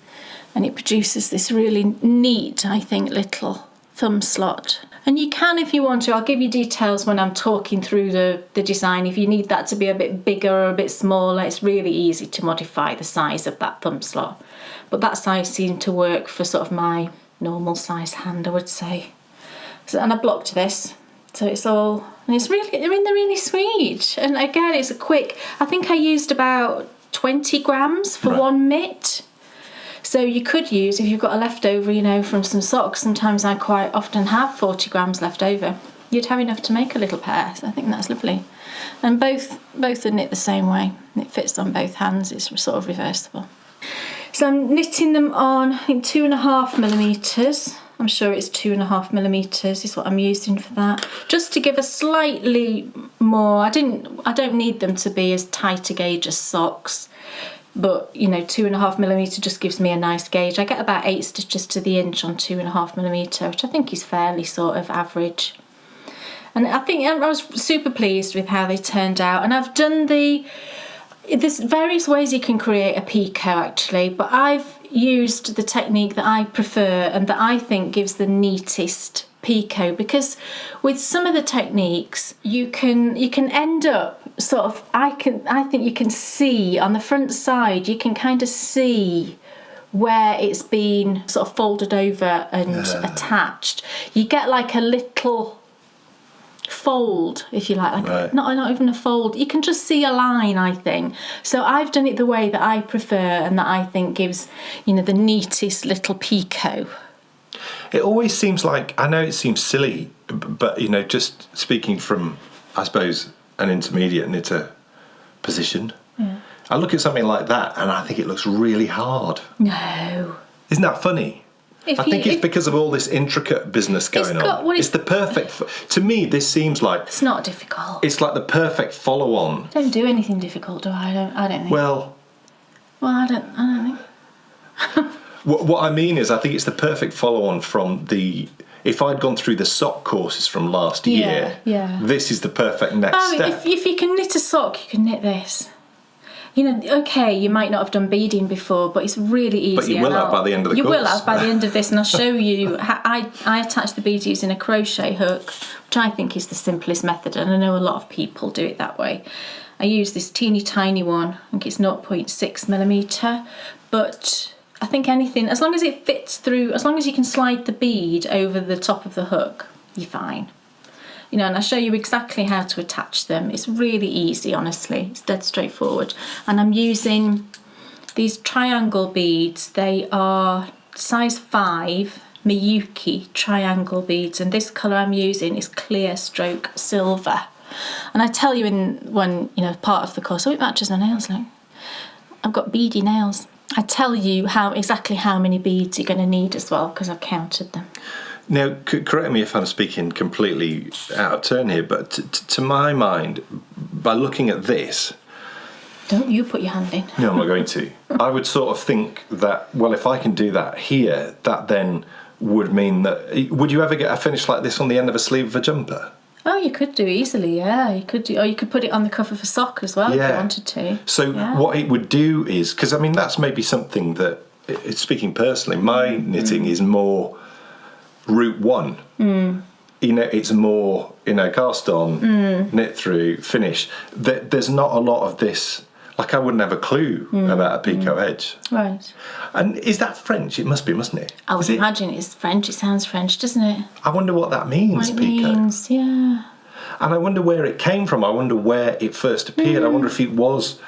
And it produces this really neat, I think, little thumb slot. And you can, if you want to, I'll give you details when I'm talking through the design. If you need that to be a bit bigger or a bit smaller, it's really easy to modify the size of that thumb slot. But that size seemed to work for sort of my normal size hand, I would say. So, and I blocked this. So it's all, and it's really, I mean, they're really sweet. And again, it's a quick, I think I used about 20 grams for one mitt. So you could use, if you've got a leftover, from some socks, sometimes I quite often have 40 grams left over. You'd have enough to make a little pair, so I think that's lovely. And both are knit the same way. It fits on both hands, it's sort of reversible. So I'm knitting them on, I think, 2.5mm. I'm sure it's 2.5mm is what I'm using for that. Just to give a slightly more, I don't need them to be as tight a gauge as socks. But 2.5mm just gives me a nice gauge. I get about 8 stitches to the inch on 2.5mm, which I think is fairly sort of average. And I think I was super pleased with how they turned out. And I've done there's various ways you can create a picot actually, but I've used the technique that I prefer and that I think gives the neatest picot, because with some of the techniques you can end up sort of, I think you can see on the front side, you can kind of see where it's been sort of folded over and attached. You get like a little fold, if you like not even a fold. You can just see a line, I think. So I've done it the way that I prefer and that I think gives the neatest little picot. It always seems like, I know it seems silly, but just speaking from, I suppose, an intermediate knitter position, I look at something like that and I think it looks really hard. No. Isn't that funny? I think it's because of all this intricate business going on. It's the perfect, to me this seems like, it's not difficult. It's like the perfect follow-on. Don't do anything difficult, do I? I don't think. Well, I don't think. What I mean is, I think it's the perfect follow-on from if I'd gone through the sock courses from last year, this is the perfect next step. If you can knit a sock, you can knit this. You know, okay, you might not have done beading before, but it's really easy. But you will have by the end of the course. You will have by the end of this, and I'll show you how I attach the beads using a crochet hook, which I think is the simplest method, and I know a lot of people do it that way. I use this teeny tiny one, I think it's 0.6mm, but I think anything, as long as it fits through, as long as you can slide the bead over the top of the hook, you're fine. You know, and I'll show you exactly how to attach them. It's really easy, honestly. It's dead straightforward. And I'm using these triangle beads. They are size 5 Miyuki triangle beads, and this colour I'm using is clear stroke silver. And I tell you in one, you know, part of the course, oh, it matches my nails, look. I've got beady nails. I tell you exactly how many beads you're going to need as well, because I've counted them. Now, correct me if I'm speaking completely out of turn here, but to my mind, by looking at this... Don't you put your hand in. No, I'm not going to. I would sort of think that, well, if I can do that here, that then would mean that... Would you ever get a finish like this on the end of a sleeve of a jumper? Oh, you could do easily, yeah. You could do, or you could put it on the cuff of a sock as well if you wanted to. So what it would do is... Because, I mean, that's maybe something that, speaking personally, my knitting is more... Route 1, you know, it's more, you know, cast on, knit through, finish. There's not a lot of this, like I wouldn't have a clue about a picot edge. Right. And is that French? It must be, mustn't it? I would imagine it's French. It sounds French, doesn't it? I wonder what that means, What it picot. means, yeah. And I wonder where it came from. I wonder where it first appeared. I wonder if it was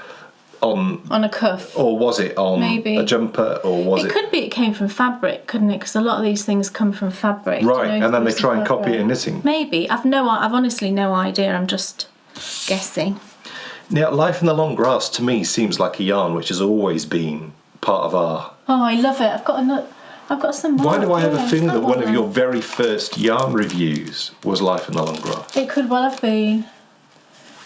on a cuff, or was it on a jumper, or was it? It could be it came from fabric, couldn't it? Because a lot of these things come from fabric, right? And then they try and copy it in knitting. Maybe I've honestly no idea. I'm just guessing. Now, Life in the Long Grass to me seems like a yarn which has always been part of our. Oh, I love it. I've got some more. Why do I have a feeling that one of your very first yarn reviews was Life in the Long Grass? It could well have been.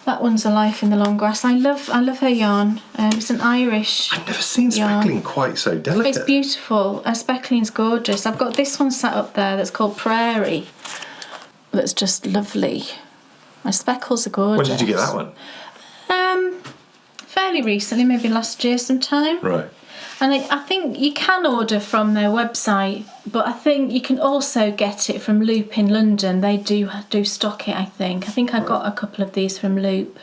That one's a Life in the Long Grass. I love her yarn. It's an Irish I've never seen speckling yarn. Quite so delicate. It's beautiful. Speckling's gorgeous. I've got this one set up there that's called Prairie. That's just lovely. My speckles are gorgeous. When did you get that one? Fairly recently, maybe last year sometime. Right. And I think you can order from their website, but I think you can also get it from Loop in London. They do stock it, I think. I think I got a couple of these from Loop.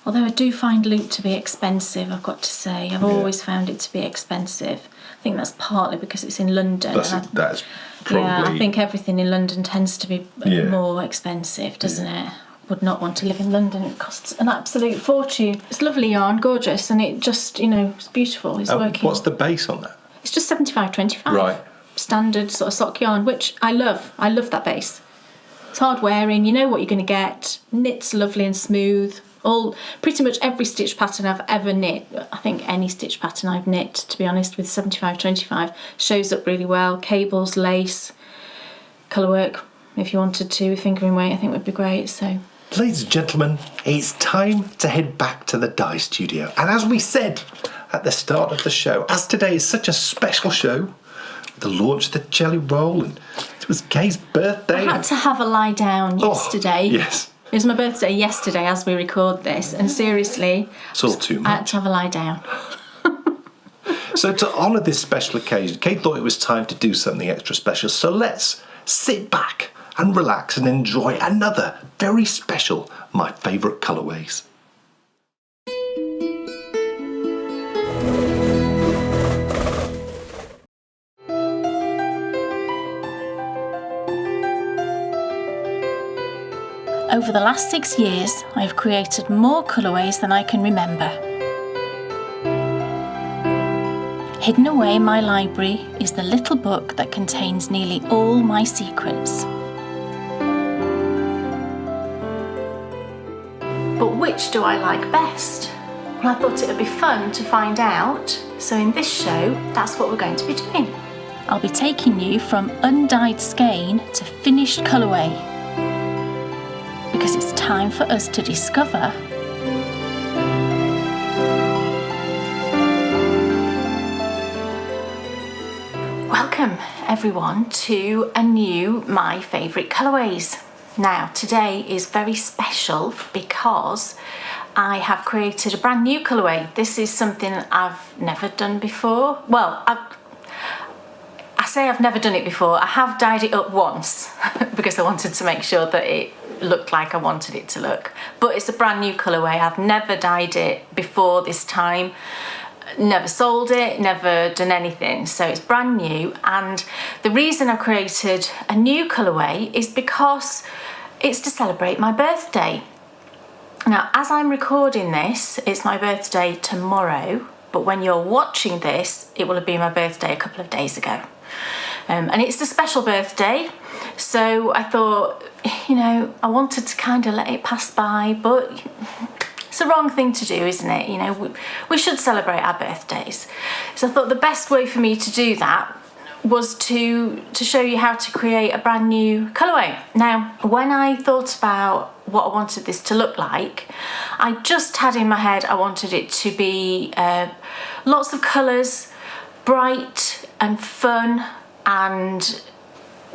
Although I do find Loop to be expensive, I've got to say. I've always found it to be expensive. I think that's partly because it's in London. That's probably... Yeah, I think everything in London tends to be more expensive, doesn't it? Would not want to live in London. It costs an absolute fortune. It's lovely yarn, gorgeous, and it just, you know, it's beautiful. It's working. What's the base on that? It's just 75/25. Right. Standard sort of sock yarn, which I love. I love that base. It's hard wearing. You know what you're going to get. Knits lovely and smooth. Pretty much every stitch pattern I've ever knit, I think any stitch pattern I've knit, to be honest, with 75/25 shows up really well. Cables, lace, colourwork. If you wanted to, fingering weight, I think would be great. So. Ladies and gentlemen, it's time to head back to the dye studio. And as we said at the start of the show, as today is such a special show, with the launch of the jelly roll, and it was Kay's birthday. I had to have a lie down yesterday. Yes. It was my birthday yesterday as we record this, and seriously, it's all too much. I had to have a lie down. So to honour this special occasion, Kay thought it was time to do something extra special. So let's sit back and relax and enjoy another very special My Favourite Colourways. Over the last 6 years, I have created more colourways than I can remember. Hidden away in my library is the little book that contains nearly all my secrets. But which do I like best? Well, I thought it would be fun to find out, so in this show, that's what we're going to be doing. I'll be taking you from undyed skein to finished colourway, because it's time for us to discover welcome everyone to a new My Favourite Colourways. Now today is very special because I have created a brand new colourway. This is something I've never done before. Well, I say I've never done it before. I have dyed it up once because I wanted to make sure that it looked like I wanted it to look. But it's a brand new colourway. I've never dyed it before this time. Never sold it, never done anything. So it's brand new. And the reason I've created a new colourway is because it's to celebrate my birthday. Now, as I'm recording this, it's my birthday tomorrow, but when you're watching this, it will have been my birthday a couple of days ago. And it's a special birthday, so I thought, you know, I wanted to kind of let it pass by, but it's the wrong thing to do, isn't it? You know, we should celebrate our birthdays. So I thought the best way for me to do that was to show you how to create a brand new colourway. Now, when I thought about what I wanted this to look like, I just had in my head I wanted it to be lots of colours, bright and fun, and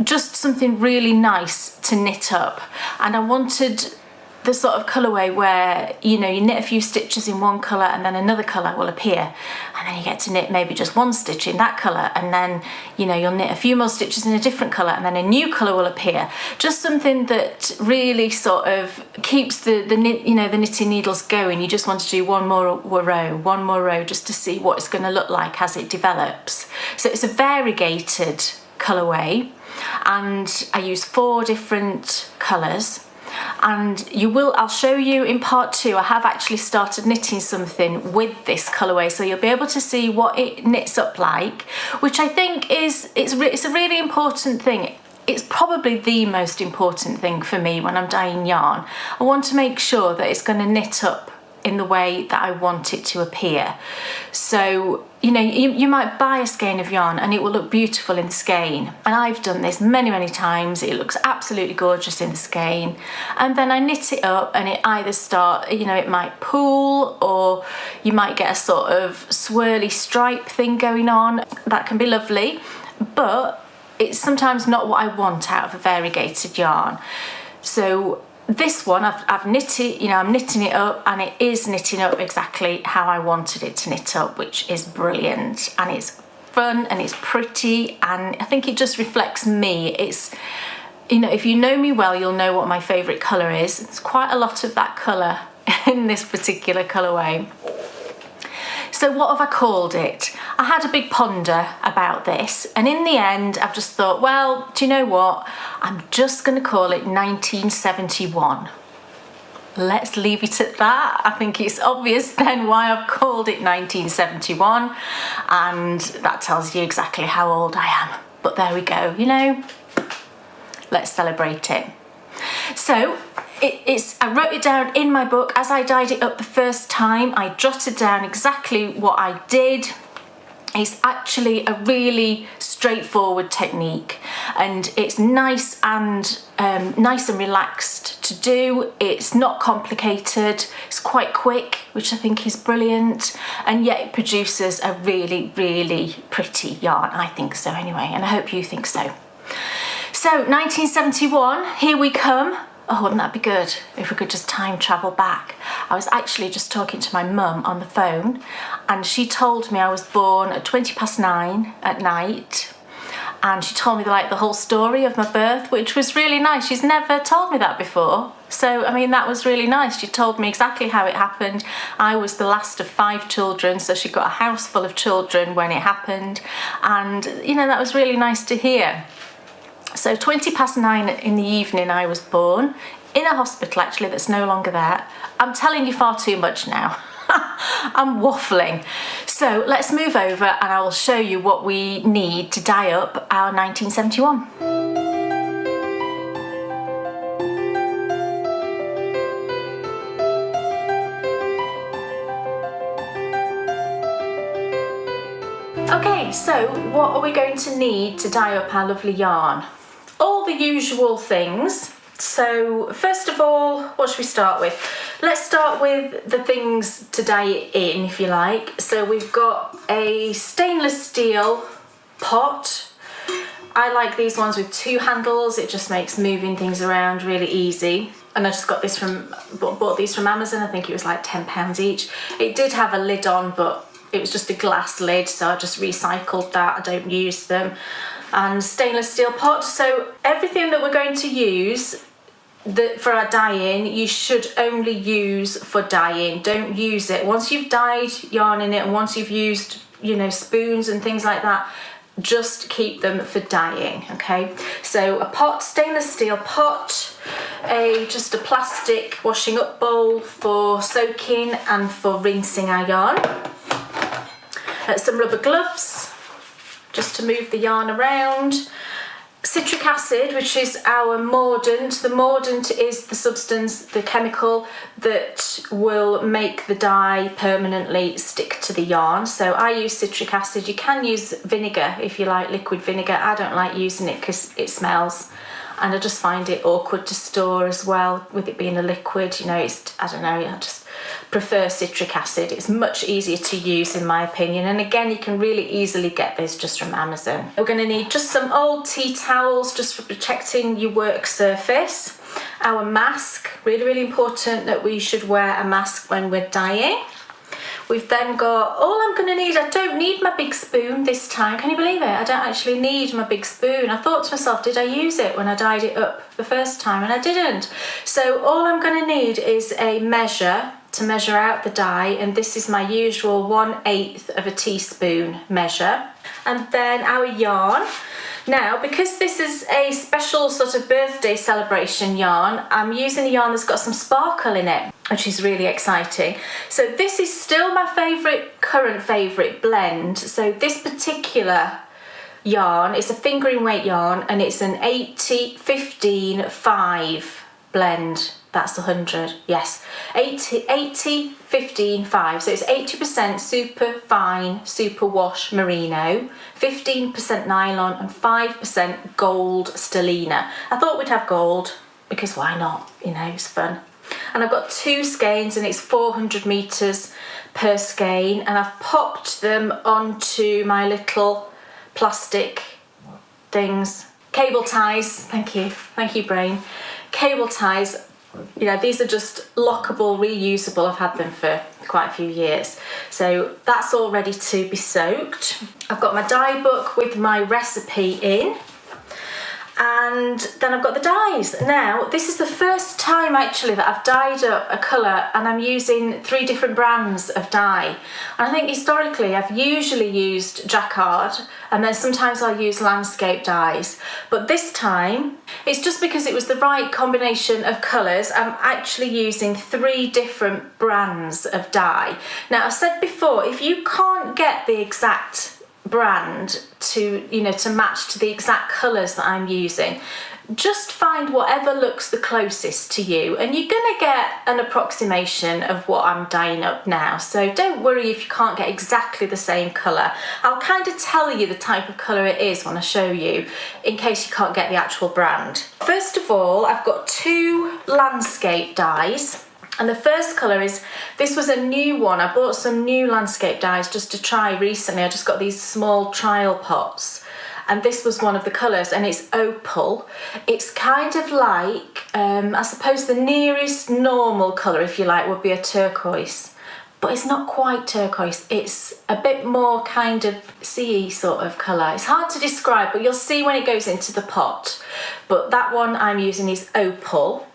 just something really nice to knit up. And I wanted the sort of colourway where, you know, you knit a few stitches in one colour and then another colour will appear, and then you get to knit maybe just one stitch in that colour, and then, you know, you'll knit a few more stitches in a different colour and then a new colour will appear. Just something that really sort of keeps the knitting needles going. You just want to do one more row just to see what it's going to look like as it develops. So it's a variegated colourway, and I use 4 different colours. And I'll show you in part 2, I have actually started knitting something with this colourway, so you'll be able to see what it knits up like, which I think it's a really important thing. It's probably the most important thing for me when I'm dyeing yarn. I want to make sure that it's going to knit up in the way that I want it to appear. So, you know, you might buy a skein of yarn and it will look beautiful in the skein. And I've done this many times. It looks absolutely gorgeous in the skein. And then I knit it up and it either it might pool, or you might get a sort of swirly stripe thing going on. That can be lovely, but it's sometimes not what I want out of a variegated yarn. So this one, I've knitted, you know, I'm knitting it up, and it is knitting up exactly how I wanted it to knit up, which is brilliant, and it's fun and it's pretty, and I think it just reflects me. It's, you know, if you know me well, you'll know what my favourite colour is. It's quite a lot of that colour in this particular colourway. So what have I called it? I had a big ponder about this, and in the end I've just thought, well, do you know what? I'm just going to call it 1971. Let's leave it at that. I think it's obvious then why I've called it 1971, and that tells you exactly how old I am. But there we go, you know, let's celebrate it. So I wrote it down in my book as I dyed it up the first time. I jotted down exactly what I did. It's actually a really straightforward technique, and it's nice and relaxed to do. It's not complicated. It's quite quick, which I think is brilliant, and yet it produces a really pretty yarn. I think so anyway, and I hope you think so. So 1971, here we come. Oh, wouldn't that be good if we could just time travel back? I was actually just talking to my mum on the phone, and she told me I was born at 9:20 at night, and she told me the whole story of my birth, which was really nice. She's never told me that before. So, I mean, that was really nice. She told me exactly how it happened. I was the last of 5 children, so she got a house full of children when it happened, and, you know, that was really nice to hear. So 9:20 in the evening I was born, in a hospital actually that's no longer there. I'm telling you far too much now. I'm waffling. So let's move over and I will show you what we need to dye up our 1971. Okay, so what are we going to need to dye up our lovely yarn? All the usual things. So first of all, what should we start with? Let's start with the things to dye it in, if you like. So we've got a stainless steel pot, I like these ones with 2 handles. It just makes moving things around really easy. And I just got this bought these from Amazon. I think it was like £10 each. It did have a lid on, but it was just a glass lid, so I just recycled that. I don't use them. And stainless steel pot. So everything that we're going to use for our dyeing, you should only use for dyeing. Don't use it once you've dyed yarn in it, and once you've used, you know, spoons and things like that. Just keep them for dyeing, okay? So a pot, stainless steel pot, just a plastic washing up bowl for soaking and for rinsing our yarn. Some rubber gloves, just to move the yarn around. Citric acid, which is our mordant. The mordant is the substance, the chemical that will make the dye permanently stick to the yarn. So I use citric acid. You can use vinegar if you like, liquid vinegar. I don't like using it because it smells, and I just find it awkward to store as well with it being a liquid. You know, I don't know, I just prefer citric acid. It's much easier to use in my opinion, and again, you can really easily get this just from Amazon. We're going to need just some old tea towels just for protecting your work surface. Our mask, really important that we should wear a mask when we're dyeing. We've then got, all I'm going to need, I don't need my big spoon this time. Can you believe it? I don't actually need my big spoon. I thought to myself, did I use it when I dyed it up the first time? And I didn't. So all I'm going to need is a measure to measure out the dye, and this is my usual 1/8 of a teaspoon measure. And then our yarn. Now, because this is a special sort of birthday celebration yarn, I'm using a yarn that's got some sparkle in it, which is really exciting. So this is still my current favourite blend. So this particular yarn is a fingering weight yarn, and it's an 80-15-5 blend. That's 100, yes. 80-15-5. So it's 80% super fine, super wash merino, 15% nylon, and 5% gold stellina. I thought we'd have gold because why not? You know, it's fun. And I've got 2 skeins, and it's 400 meters per skein, and I've popped them onto my little plastic things. Cable ties, thank you brain. Cable ties. You know, these are just lockable, reusable. I've had them for quite a few years. So that's all ready to be soaked. I've got my dye book with my recipe in. And then I've got the dyes. Now, this is the first time actually that I've dyed up a colour, and I'm using 3 different brands of dye. And I think historically I've usually used jacquard, and then sometimes I'll use landscape dyes. But this time, it's just because it was the right combination of colours, I'm actually using 3 different brands of dye. Now, I've said before, if you can't get the exact brand to match to the exact colours that I'm using, just find whatever looks the closest to you, and you're gonna get an approximation of what I'm dyeing up now. So don't worry if you can't get exactly the same colour. I'll kind of tell you the type of colour it is when I show you, in case you can't get the actual brand. First of all, I've got 2 landscape dyes. And the first colour is, this was a new one. I bought some new landscape dyes just to try recently. I just got these small trial pots. And this was one of the colours, and it's opal. It's kind of like, I suppose the nearest normal colour, if you like, would be a turquoise. But it's not quite turquoise. It's a bit more kind of sea sort of colour. It's hard to describe, but you'll see when it goes into the pot. But that one I'm using is opal.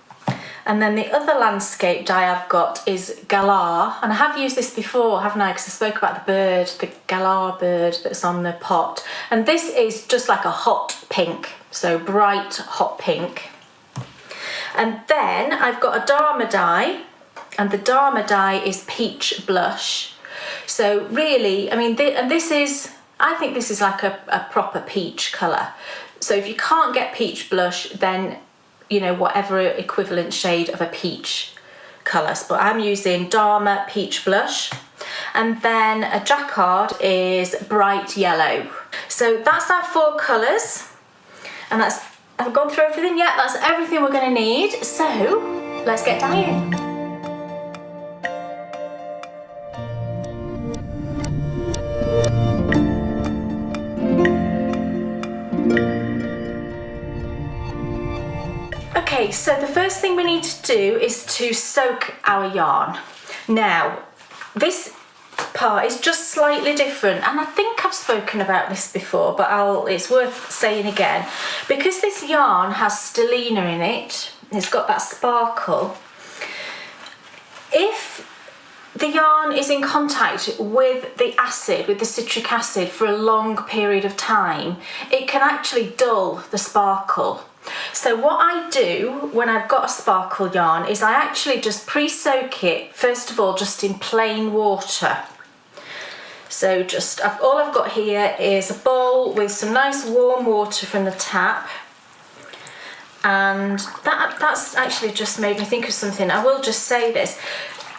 And then the other landscape dye I've got is galah, and I have used this before, haven't I? Because I spoke about the bird, the galah bird that's on the pot. And this is just like a hot pink, so bright hot pink. And then I've got a Dharma dye, and the Dharma dye is peach blush. So really, I mean, I think this is like a proper peach colour. So if you can't get peach blush, then whatever equivalent shade of a peach colour. But I'm using Dharma Peach Blush. And then a jacquard is bright yellow. So that's our 4 colours. And I've gone through everything. Yeah, that's everything we're going to need. So let's get dyeing. Okay, so the first thing we need to do is to soak our yarn. Now, this part is just slightly different, and I think I've spoken about this before, but it's worth saying again. Because this yarn has stellina in it, it's got that sparkle. If the yarn is in contact with the acid, with the citric acid, for a long period of time, it can actually dull the sparkle. So what I do when I've got a sparkle yarn is I actually just pre-soak it, first of all, just in plain water. So all I've got here is a bowl with some nice warm water from the tap. And that's actually just made me think of something. I will just say this.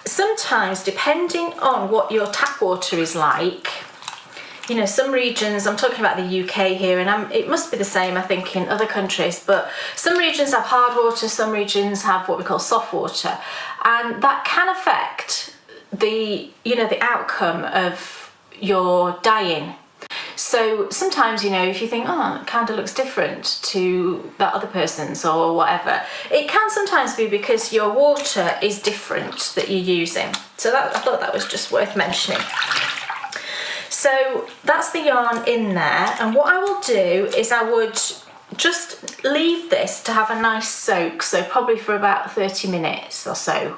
Sometimes, depending on what your tap water is like, you know, some regions, I'm talking about the UK here, and it must be the same, I think, in other countries, but some regions have hard water, some regions have what we call soft water, and that can affect the outcome of your dyeing. So sometimes, you know, if you think, oh, it kind of looks different to that other person's or whatever, it can sometimes be because your water is different that you're using. So I thought that was just worth mentioning. So that's the yarn in there, and what I will do is I would just leave this to have a nice soak, so probably for about 30 minutes or so.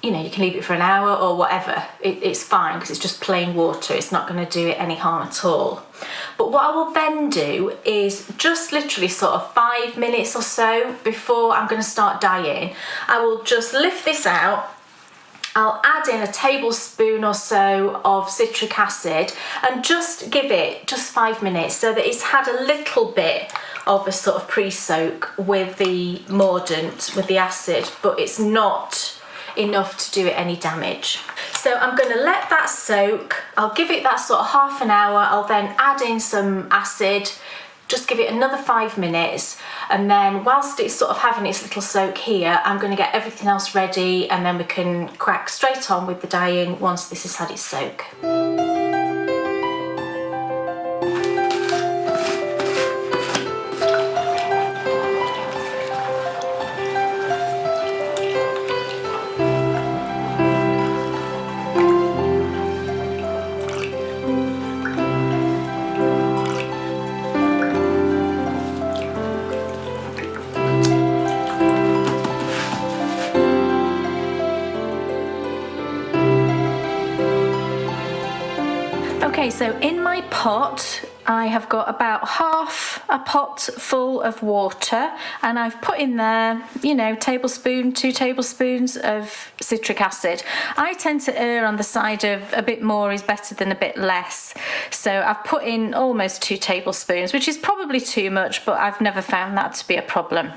You know, you can leave it for an hour or whatever, it's fine because it's just plain water, it's not going to do it any harm at all. But what I will then do is just literally sort of 5 minutes or so before I'm going to start dyeing, I will just lift this out. I'll add in a tablespoon or so of citric acid and just give it just 5 minutes so that it's had a little bit of a sort of pre-soak with the mordant, with the acid, but it's not enough to do it any damage. So I'm going to let that soak. I'll give it that sort of half an hour. I'll then add in some acid, just give it another 5 minutes, and then whilst it's sort of having its little soak here, I'm going to get everything else ready, and then we can crack straight on with the dyeing once this has had its soak. Okay, so in my pot, I have got about half a pot full of water, and I've put in there, you know, 2 tablespoons of citric acid. I tend to err on the side of a bit more is better than a bit less. So I've put in almost 2 tablespoons, which is probably too much, but I've never found that to be a problem.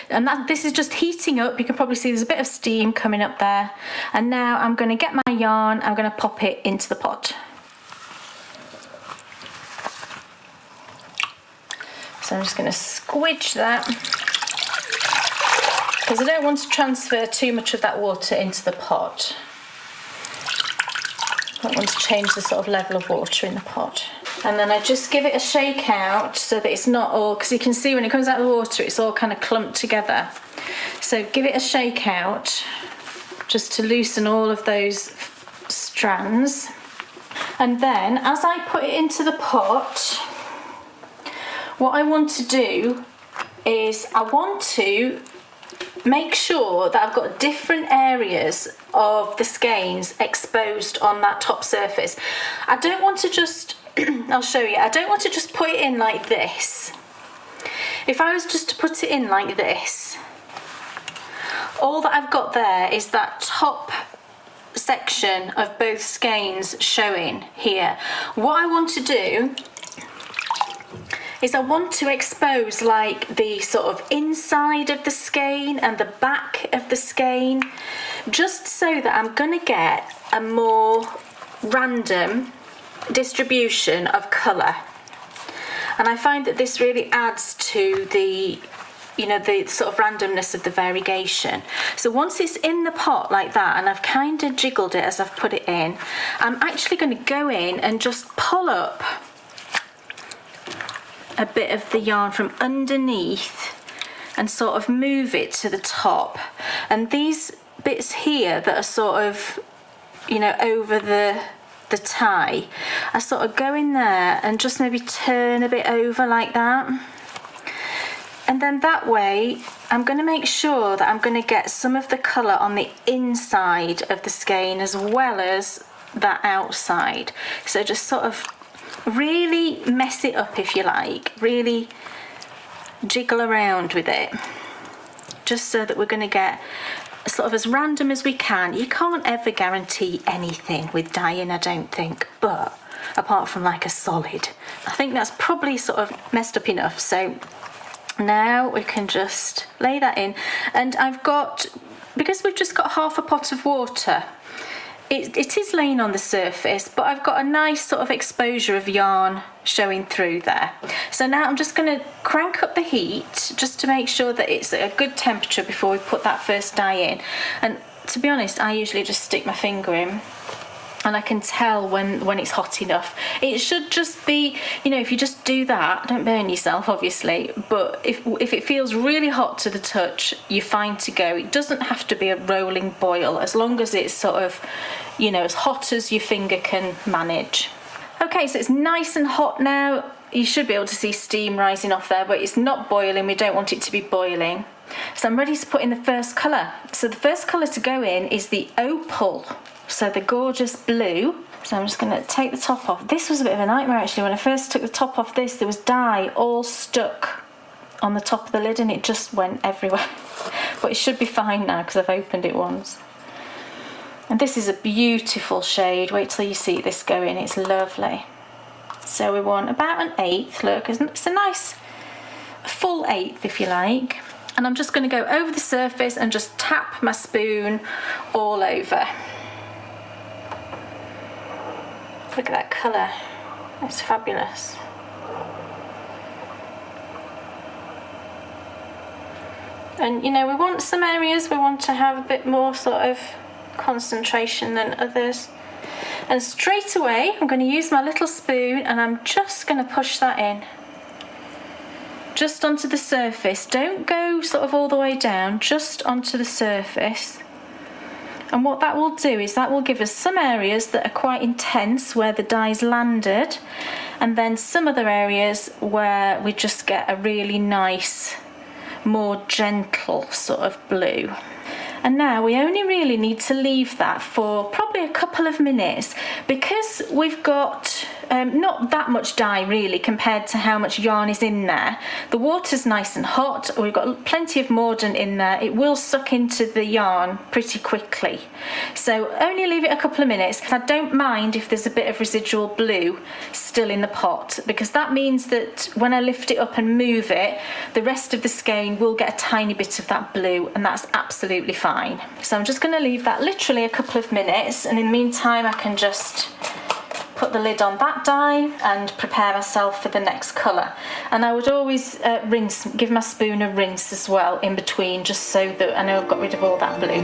And this is just heating up. You can probably see there's a bit of steam coming up there. And now I'm going to get my yarn, I'm going to pop it into the pot. So I'm just going to squidge that because I don't want to transfer too much of that water into the pot. I don't want to change the sort of level of water in the pot. And then I just give it a shake out so that it's not all, because you can see when it comes out of the water it's all kind of clumped together. So give it a shake out just to loosen all of those strands. And then as I put it into the pot, what I want to do is I want to make sure that I've got different areas of the skeins exposed on that top surface. I don't want to just, I'll show you, I don't want to just put it in like this. If I was just to put it in like this, all that I've got there is that top section of both skeins showing here. What I want to do is I want to expose like the sort of inside of the skein and the back of the skein, just so that I'm going to get a more random distribution of colour. And I find that this really adds to the, you know, the sort of randomness of the variegation. So once it's in the pot like that, and I've kind of jiggled it as I've put it in, I'm actually going to go in and just pull up a bit of the yarn from underneath and sort of move it to the top. And these bits here that are sort of, you know, over the tie, I sort of go in there and just maybe turn a bit over like that. And then that way, I'm going to make sure that I'm going to get some of the colour on the inside of the skein as well as that outside. So just sort of really mess it up, if you like, really jiggle around with it, just so that we're going to get sort of as random as we can. You can't ever guarantee anything with dyeing, I don't think, but apart from like a solid, I think that's probably sort of messed up enough. So now we can just lay that in, and I've got, because we've just got half a pot of water, it is laying on the surface, but I've got a nice sort of exposure of yarn showing through there. So now I'm just going to crank up the heat just to make sure that it's at a good temperature before we put that first dye in. And to be honest, I usually just stick my finger in, and I can tell when it's hot enough. It should just be, you know, if you just do that, don't burn yourself obviously, but if it feels really hot to the touch, you're fine to go. It doesn't have to be a rolling boil, as long as it's sort of, you know, as hot as your finger can manage. Okay, so it's nice and hot now. You should be able to see steam rising off there, but it's not boiling. We don't want it to be boiling. So I'm ready to put in the first colour. So the first colour to go in is the opal. So the gorgeous blue. So I'm just going to take the top off. This was a bit of a nightmare actually. When I first took the top off this, there was dye all stuck on the top of the lid and it just went everywhere. But it should be fine now because I've opened it once. And this is a beautiful shade. Wait till you see this go in. It's lovely. So we want about an eighth. Look, it's a nice full eighth if you like. And I'm just going to go over the surface and just tap my spoon all over. Look at that colour, it's fabulous. And you know, we want some areas we want to have a bit more sort of concentration than others. And straight away I'm going to use my little spoon and I'm just going to push that in. Just onto the surface. Don't go sort of all the way down, just onto the surface. And what that will do is that will give us some areas that are quite intense where the dye's landed, and then some other areas where we just get a really nice, more gentle sort of blue. And now we only really need to leave that for probably a couple of minutes, because we've got not that much dye really compared to how much yarn is in there. The water's nice and hot, we've got plenty of mordant in there. It will suck into the yarn pretty quickly. So only leave it a couple of minutes. I don't mind if there's a bit of residual blue still in the pot, because that means that when I lift it up and move it, the rest of the skein will get a tiny bit of that blue, and that's absolutely fine. So I'm just going to leave that literally a couple of minutes, and in the meantime I can just put the lid on that dye and prepare myself for the next colour. And I would always rinse, give my spoon a rinse as well in between, just so that I know I've got rid of all that blue.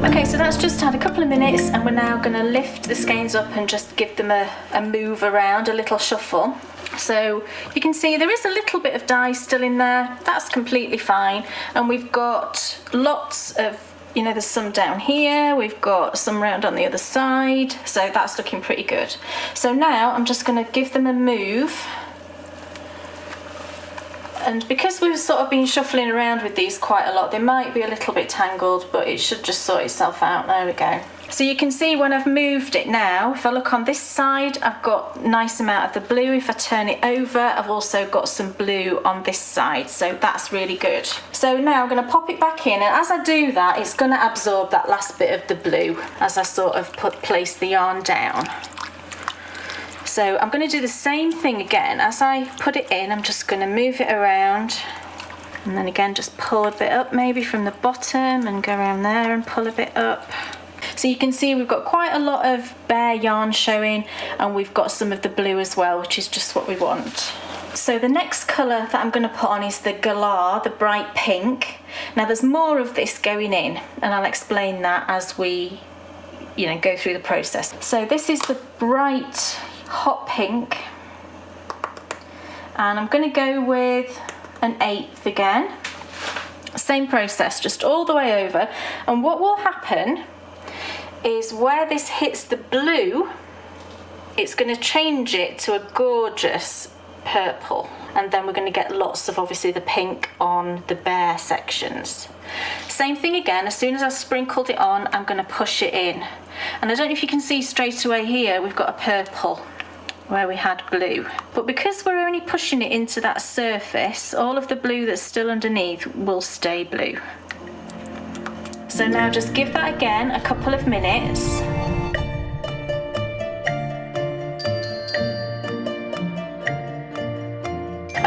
Okay, so that's just had a couple of minutes, and we're now going to lift the skeins up and just give them a move around, a little shuffle. So you can see there is a little bit of dye still in there. That's completely fine. And we've got lots of, you know, there's some down here, we've got some round on the other side, so that's looking pretty good. So now I'm just going to give them a move. And because we've sort of been shuffling around with these quite a lot, they might be a little bit tangled, but it should just sort itself out. There we go. So you can see when I've moved it now, if I look on this side, I've got a nice amount of the blue. If I turn it over, I've also got some blue on this side, so that's really good. So now I'm going to pop it back in, and as I do that, it's going to absorb that last bit of the blue as I sort of place the yarn down. So I'm going to do the same thing again. As I put it in, I'm just going to move it around, and then again just pull a bit up maybe from the bottom and go around there and pull a bit up. So you can see we've got quite a lot of bare yarn showing, and we've got some of the blue as well, which is just what we want. So the next colour that I'm going to put on is the Galar, the bright pink. Now there's more of this going in, and I'll explain that as we, you know, go through the process. So this is the bright hot pink, and I'm going to go with an 1/8 again. Same process, just all the way over. And what will happen is where this hits the blue, it's going to change it to a gorgeous purple, and then we're going to get lots of obviously the pink on the bare sections. Same thing again, as soon as I've sprinkled it on, I'm going to push it in. And I don't know if you can see straight away here, we've got a purple where we had blue. But because we're only pushing it into that surface, all of the blue that's still underneath will stay blue. So now just give that again a couple of minutes.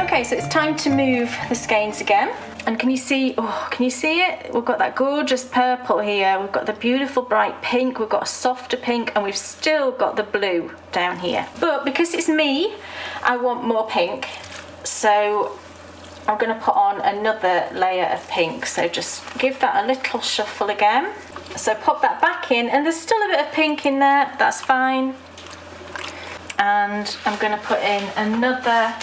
Okay, so it's time to move the skeins again. And can you see, can you see it? We've got that gorgeous purple here, we've got the beautiful bright pink, we've got a softer pink, and we've still got the blue down here. But because it's me, I want more pink, so I'm going to put on another layer of pink. So just give that a little shuffle again. So pop that back in, and there's still a bit of pink in there, that's fine. And I'm going to put in another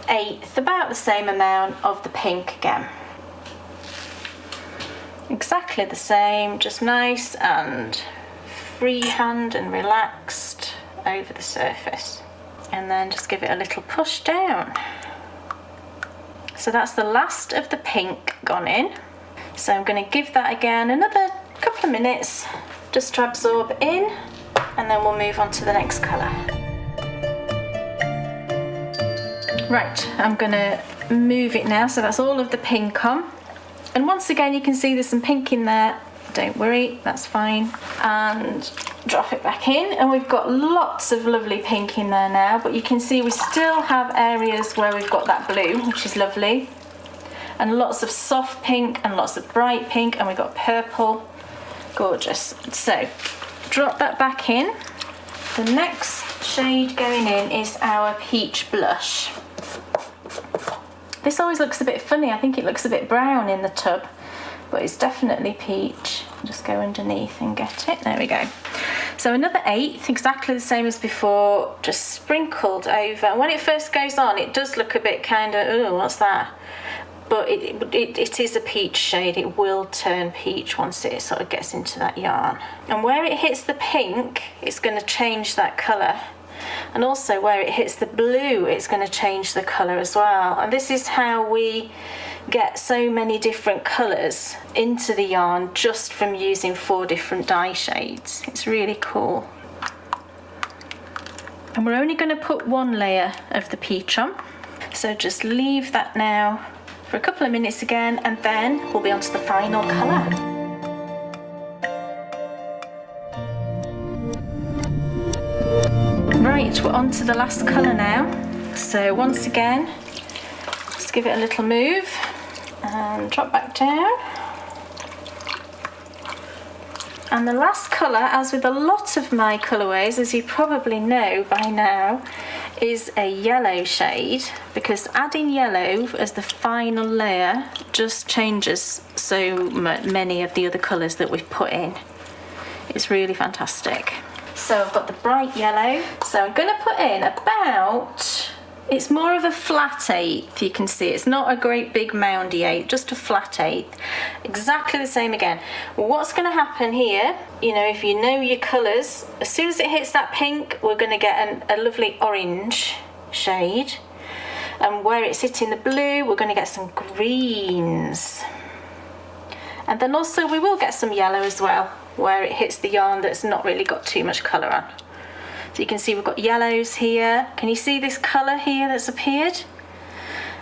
1/8, about the same amount of the pink again. Exactly the same, just nice and freehand and relaxed over the surface. And then just give it a little push down. So that's the last of the pink gone in. So I'm going to give that again another couple of minutes just to absorb in, and then we'll move on to the next colour. Right, I'm going to move it now, so that's all of the pink on. And once again, you can see there's some pink in there. Don't worry, that's fine. And drop it back in, and we've got lots of lovely pink in there now, but you can see we still have areas where we've got that blue, which is lovely. And lots of soft pink and lots of bright pink, and we've got purple. Gorgeous. So, drop that back in. The next shade going in is our peach blush. This always looks a bit funny, I think it looks a bit brown in the tub, but it's definitely peach. Just go underneath and get it, there we go. So another 1/8, exactly the same as before, just sprinkled over. And when it first goes on, it does look a bit kind of, oh, what's that? But it is a peach shade, it will turn peach once it sort of gets into that yarn. And where it hits the pink, it's going to change that colour. And also where it hits the blue, it's going to change the colour as well. And this is how we get so many different colours into the yarn just from using 4 different dye shades. It's really cool. And we're only going to put 1 layer of the peach on. So just leave that now for a couple of minutes again, and then we'll be on to the final colour. Right, we're on to the last colour now. So once again, just give it a little move and drop back down. And the last colour, as with a lot of my colourways, as you probably know by now, is a yellow shade, because adding yellow as the final layer just changes so many of the other colours that we've put in. It's really fantastic. So I've got the bright yellow, so I'm going to put in about, it's more of a flat 1/8, you can see. It's not a great big moundy 8, just a flat 1/8. Exactly the same again. What's going to happen here, you know, if you know your colours, as soon as it hits that pink, we're going to get a lovely orange shade. And where it's hitting the blue, we're going to get some greens. And then also we will get some yellow as well, where it hits the yarn that's not really got too much colour on. So you can see we've got yellows here. Can you see this colour here that's appeared?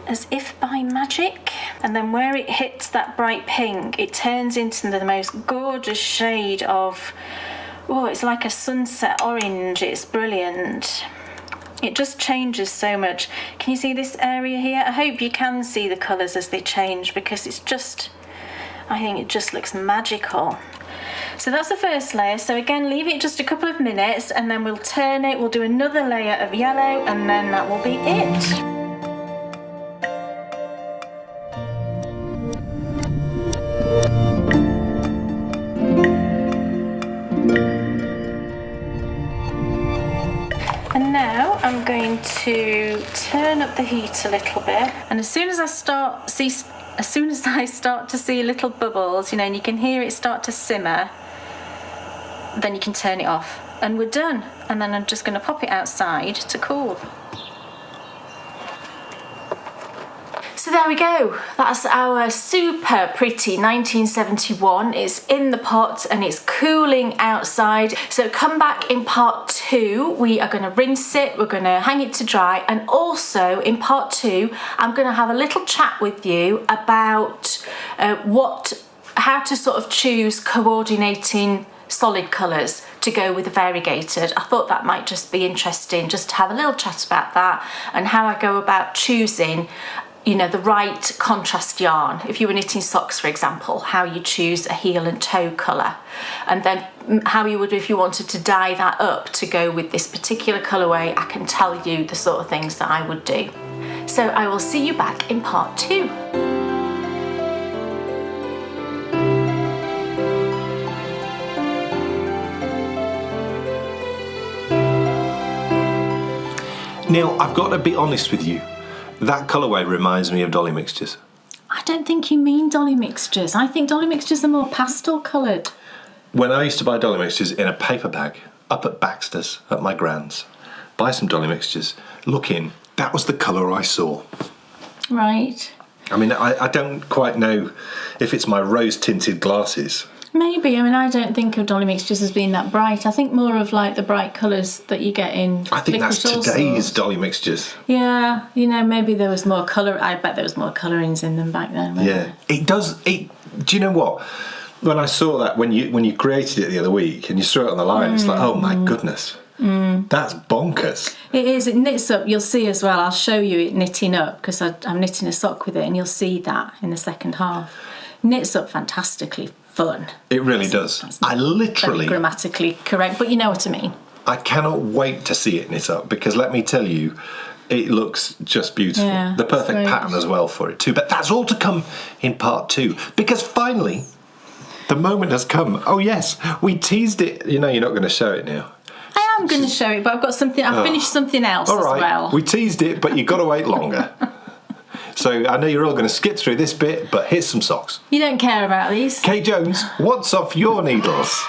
As if by magic. And then where it hits that bright pink, it turns into the most gorgeous shade of, oh, it's like a sunset orange. It's brilliant. It just changes so much. Can you see this area here? I hope you can see the colours as they change, because it's just, I think it just looks magical. So that's the first layer. So again, leave it just a couple of minutes, and then we'll turn it, we'll do another layer of yellow, and then that will be it. I'm going to turn up the heat a little bit, and as soon as I start to see little bubbles, you know, and you can hear it start to simmer, then you can turn it off, and we're done. And then I'm just going to pop it outside to cool. So there we go, that's our super pretty 1971. It's in the pot and it's cooling outside. So come back in part 2, we are going to rinse it, we're going to hang it to dry, and also in part 2 I'm going to have a little chat with you about how to sort of choose coordinating solid colours to go with the variegated. I thought that might just be interesting, just to have a little chat about that and how I go about choosing, you know, the right contrast yarn. If you were knitting socks, for example, how you choose a heel and toe colour, and then how you would if you wanted to dye that up to go with this particular colourway. I can tell you the sort of things that I would do. So I will see you back in part 2. Now, I've got to be honest with you. That colourway reminds me of dolly mixtures. I don't think you mean dolly mixtures. I think dolly mixtures are more pastel coloured. When I used to buy dolly mixtures in a paper bag up at Baxter's at my grand's, buy some dolly mixtures, look in, that was the colour I saw. Right. I mean, I don't quite know if it's my rose-tinted glasses. Maybe. I mean, I don't think of dolly mixtures as being that bright. I think more of like the bright colours that you get in. I think that's today's dolly mixtures. Yeah, you know, maybe there was more colour. I bet there was more colourings in them back then. Yeah, it does. Do you know what? When I saw that, when you created it the other week and you saw it on the line, it's like, oh my goodness, that's bonkers. It is. It knits up. You'll see as well. I'll show you it knitting up because I'm knitting a sock with it, and you'll see that in the second half. Knits up fantastically. Fun. It really does. I literally... grammatically correct, but you know what I mean. I cannot wait to see it knit up, because let me tell you, it looks just beautiful. Yeah, the perfect pattern as well for it too. But that's all to come in part 2, because finally the moment has come. Oh yes, we teased it. You know, you're not going to show it now. I am going to show it, but I've got something. I've finished something else as well. We teased it, but you've got to wait longer. So I know you're all going to skip through this bit, but here's some socks. You don't care about these. Kate Jones, what's off your needles?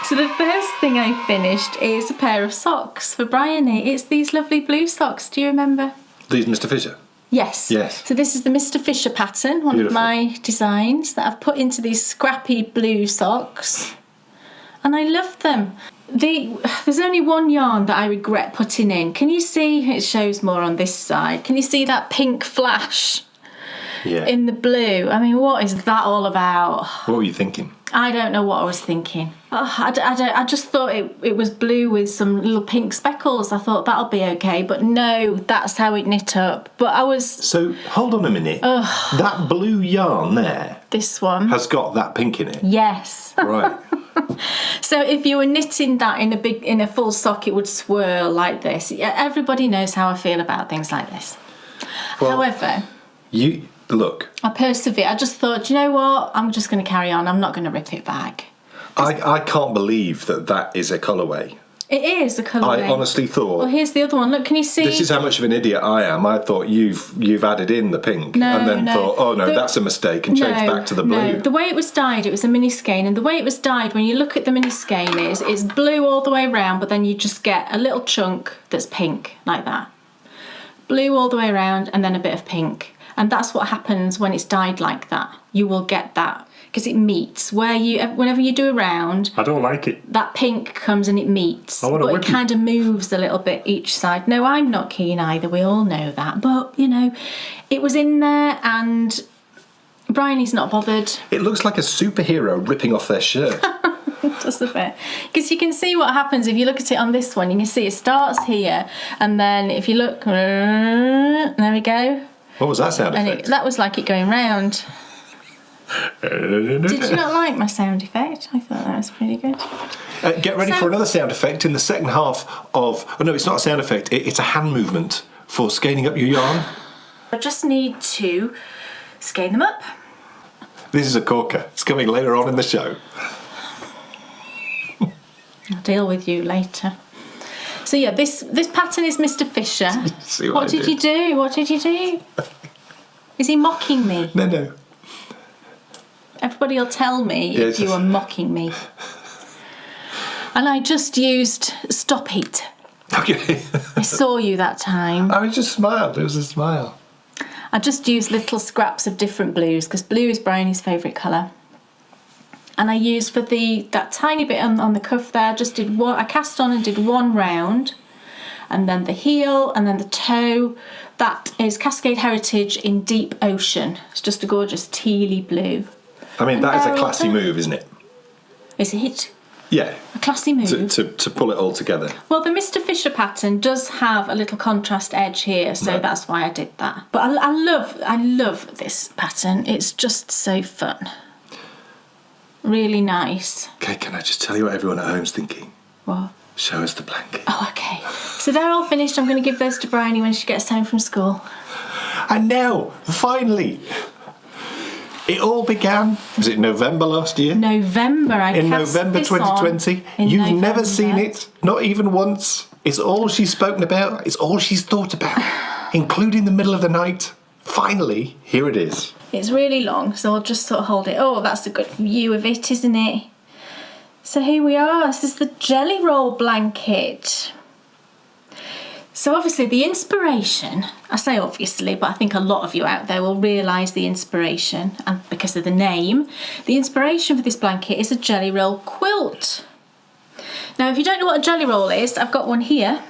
So the first thing I finished is a pair of socks for Bryony. It's these lovely blue socks. Do you remember? These Mr. Fisher? Yes. Yes. So this is the Mr. Fisher pattern, one of my designs that I've put into these scrappy blue socks. And I love them. There's only one yarn that I regret putting in. Can you see? It shows more on this side. Can you see that pink flash in the blue? I mean, what is that all about? What were you thinking? I don't know what I was thinking. I just thought it was blue with some little pink speckles. I thought that'll be okay, but no, that's how it knit up. But I was... So, hold on a minute. That blue yarn there... This one. ...has got that pink in it? Yes. Right. So if you were knitting that in a full sock, it would swirl like this. Everybody knows how I feel about things like this. Well, however... Look. I persevere. I just thought, do you know what? I'm just going to carry on. I'm not going to rip it back. I can't believe that is a colourway. It is a colourway. I honestly thought... Well, here's the other one. Look, can you see? This is how much of an idiot I am. I thought you've added in the pink and then thought, oh no, that's a mistake, and changed back to the blue. No, the way it was dyed, it was a mini skein, and the way it was dyed, when you look at the mini skein, it's blue all the way around, but then you just get a little chunk that's pink, like that. Blue all the way around, and then a bit of pink. And that's what happens when it's dyed like that. You will get that, because it meets. Whenever you do a round... I don't like it. That pink comes and it meets. But it kind of moves a little bit each side. No, I'm not keen either. We all know that. But, you know, it was in there and Bryony's not bothered. It looks like a superhero ripping off their shirt. Just a bit. Because you can see what happens if you look at it on this one. You can see it starts here. And then if you look... There we go. What was that sound effect? That was like it going round. Did you not like my sound effect? I thought that was pretty good. Get ready for another sound effect in the second half of... Oh no, it's not a sound effect. It's a hand movement for scaling up your yarn. I just need to skein them up. This is a corker. It's coming later on in the show. I'll deal with you later. So yeah, this pattern is Mr. Fisher. See What did you do? What did you do? Is he mocking me? No. Everybody will tell me if you are mocking me. And I just used stop heat. Okay. I saw you that time. I just smiled. It was a smile. I just used little scraps of different blues because blue is Bryony's favourite colour. And I used for that tiny bit on the cuff there, I cast on and did one round. And then the heel and then the toe. That is Cascade Heritage in Deep Ocean. It's just a gorgeous tealy blue. I mean, that is a classy move, isn't it? Is it? Yeah. A classy move. To pull it all together. Well, the Mr. Fisher pattern does have a little contrast edge here, so that's why I did that. But I love this pattern. It's just so fun. Really nice. Okay, can I just tell you what everyone at home's thinking? What? Show us the blanket. Oh, okay. So they're all finished. I'm going to give those to Bryony when she gets home from school. And now, finally, it all began, was it November last year? November, in November 2020. You've never seen it, not even once. It's all she's spoken about. It's all she's thought about, including the middle of the night. Finally, here it is. It's really long, so I'll just sort of hold it. Oh, that's a good view of it, isn't it? So here we are. This is the Jelly Roll blanket. So obviously the inspiration, I say obviously, but I think a lot of you out there will realise the inspiration, and because of the name, the inspiration for this blanket is a Jelly Roll quilt. Now, if you don't know what a Jelly Roll is, I've got one here.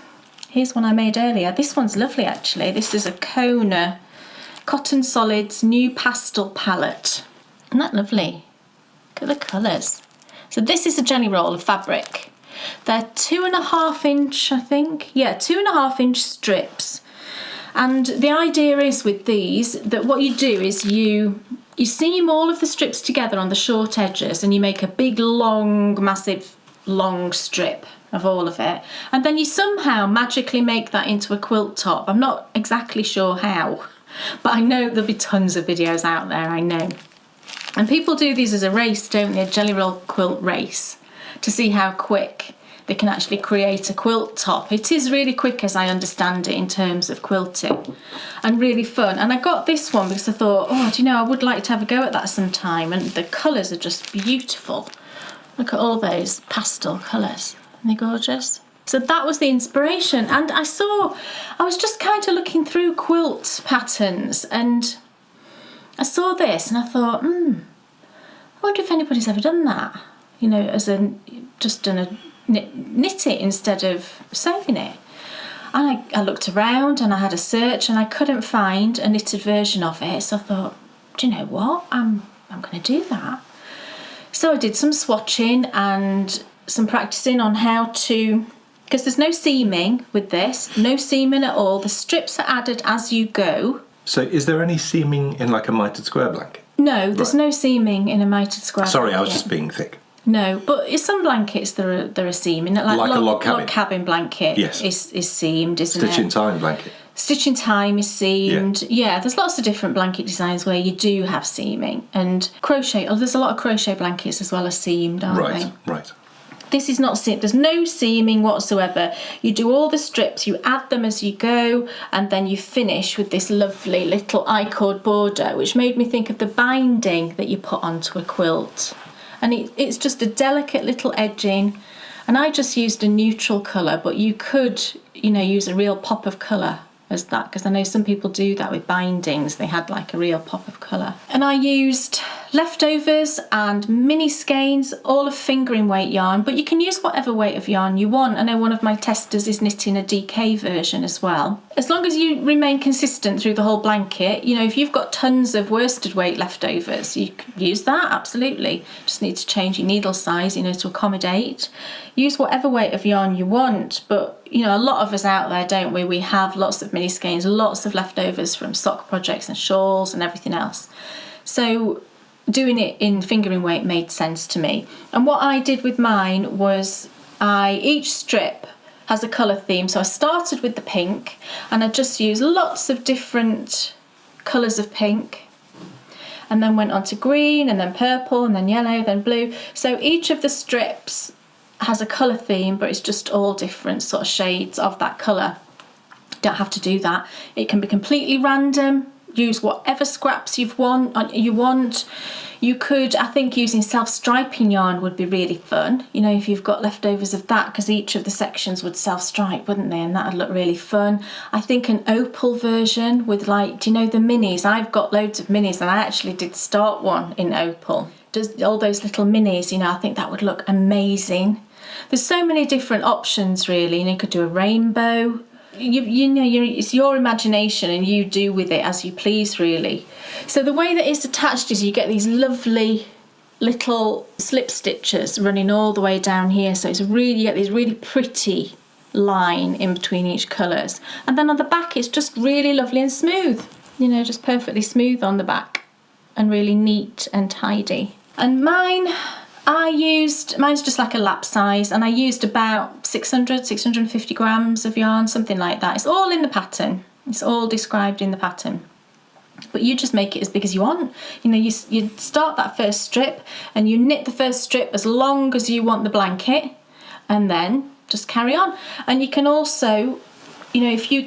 Here's one I made earlier. This one's lovely, actually. This is a Kona Cotton Solids new pastel palette. Isn't that lovely? Look at the colours. So this is a Jelly Roll of fabric. They're 2.5 inch, I think. Yeah, 2.5 inch strips. And the idea is with these that what you do is you seam all of the strips together on the short edges and you make a big, long, massive, long strip of all of it. And then you somehow magically make that into a quilt top. I'm not exactly sure how, but I know there'll be tons of videos out there, I know. And people do these as a race, don't they? A Jelly Roll quilt race, to see how quick they can actually create a quilt top. It is really quick, as I understand it, in terms of quilting, and really fun. And I got this one because I thought, oh, do you know, I would like to have a go at that sometime. And the colours are just beautiful. Look at all those pastel colours. Aren't they gorgeous? So that was the inspiration. And I was just kind of looking through quilt patterns and I saw this and I thought, I wonder if anybody's ever done that. You know, just done a knit it instead of sewing it. And I looked around and I had a search and I couldn't find a knitted version of it. So I thought, do you know what? I'm going to do that. So I did some swatching and some practicing on how to, because there's no seaming with this, no seaming at all. The strips are added as you go. So is there any seaming in like a mitered square blanket? No, there's no seaming in a mitered square Sorry, blanket. I was just being thick. No, but in some blankets there are seaming. Like a log cabin. Log cabin blanket is seamed, isn't it? Stitch in time blanket. Stitch in time is seamed. Yeah, there's lots of different blanket designs where you do have seaming. And crochet, there's a lot of crochet blankets as well as seamed, aren't they? Right. This is not seamed. There's no seaming whatsoever. You do all the strips, you add them as you go, and then you finish with this lovely little I-cord border, which made me think of the binding that you put onto a quilt. And it's just a delicate little edging. And I just used a neutral colour, but you could, use a real pop of colour as that, because I know some people do that with bindings. They had like a real pop of colour. And I used leftovers and mini skeins, all of fingering weight yarn, but you can use whatever weight of yarn you want. I know one of my testers is knitting a DK version as well. As long as you remain consistent through the whole blanket, if you've got tons of worsted weight leftovers, you can use that, absolutely. Just need to change your needle size, to accommodate. Use whatever weight of yarn you want, but a lot of us out there, don't we? We have lots of mini skeins, lots of leftovers from sock projects and shawls and everything else. So doing it in fingering weight made sense to me. And what I did with mine was each strip has a colour theme. So I started with the pink and I just used lots of different colours of pink, and then went on to green and then purple and then yellow, then blue. So each of the strips has a colour theme, but it's just all different sort of shades of that colour. You don't have to do that. It can be completely random. Use whatever scraps you want. You could, I think, using self-striping yarn would be really fun, you know, if you've got leftovers of that, because each of the sections would self-stripe, wouldn't they? And that would look really fun. I think an opal version with, like, do you know the minis? I've got loads of minis, and I actually did start one in opal. Just all those little minis, you know, I think that would look amazing. There's so many different options, really. You know, you could do a rainbow. It's your imagination, and you do with it as you please, really. So the way that it's attached is you get these lovely little slip stitches running all the way down here. So it's really, you get these really pretty line in between each colours. And then on the back, it's just really lovely and smooth. You know, just perfectly smooth on the back and really neat and tidy. And mine's just like a lap size, and I used about 650 grams of yarn, something like that. It's all in the pattern. It's all described in the pattern. But you just make it as big as you want. You know, you start that first strip and you knit the first strip as long as you want the blanket, and then just carry on. And you can also, you know, if you're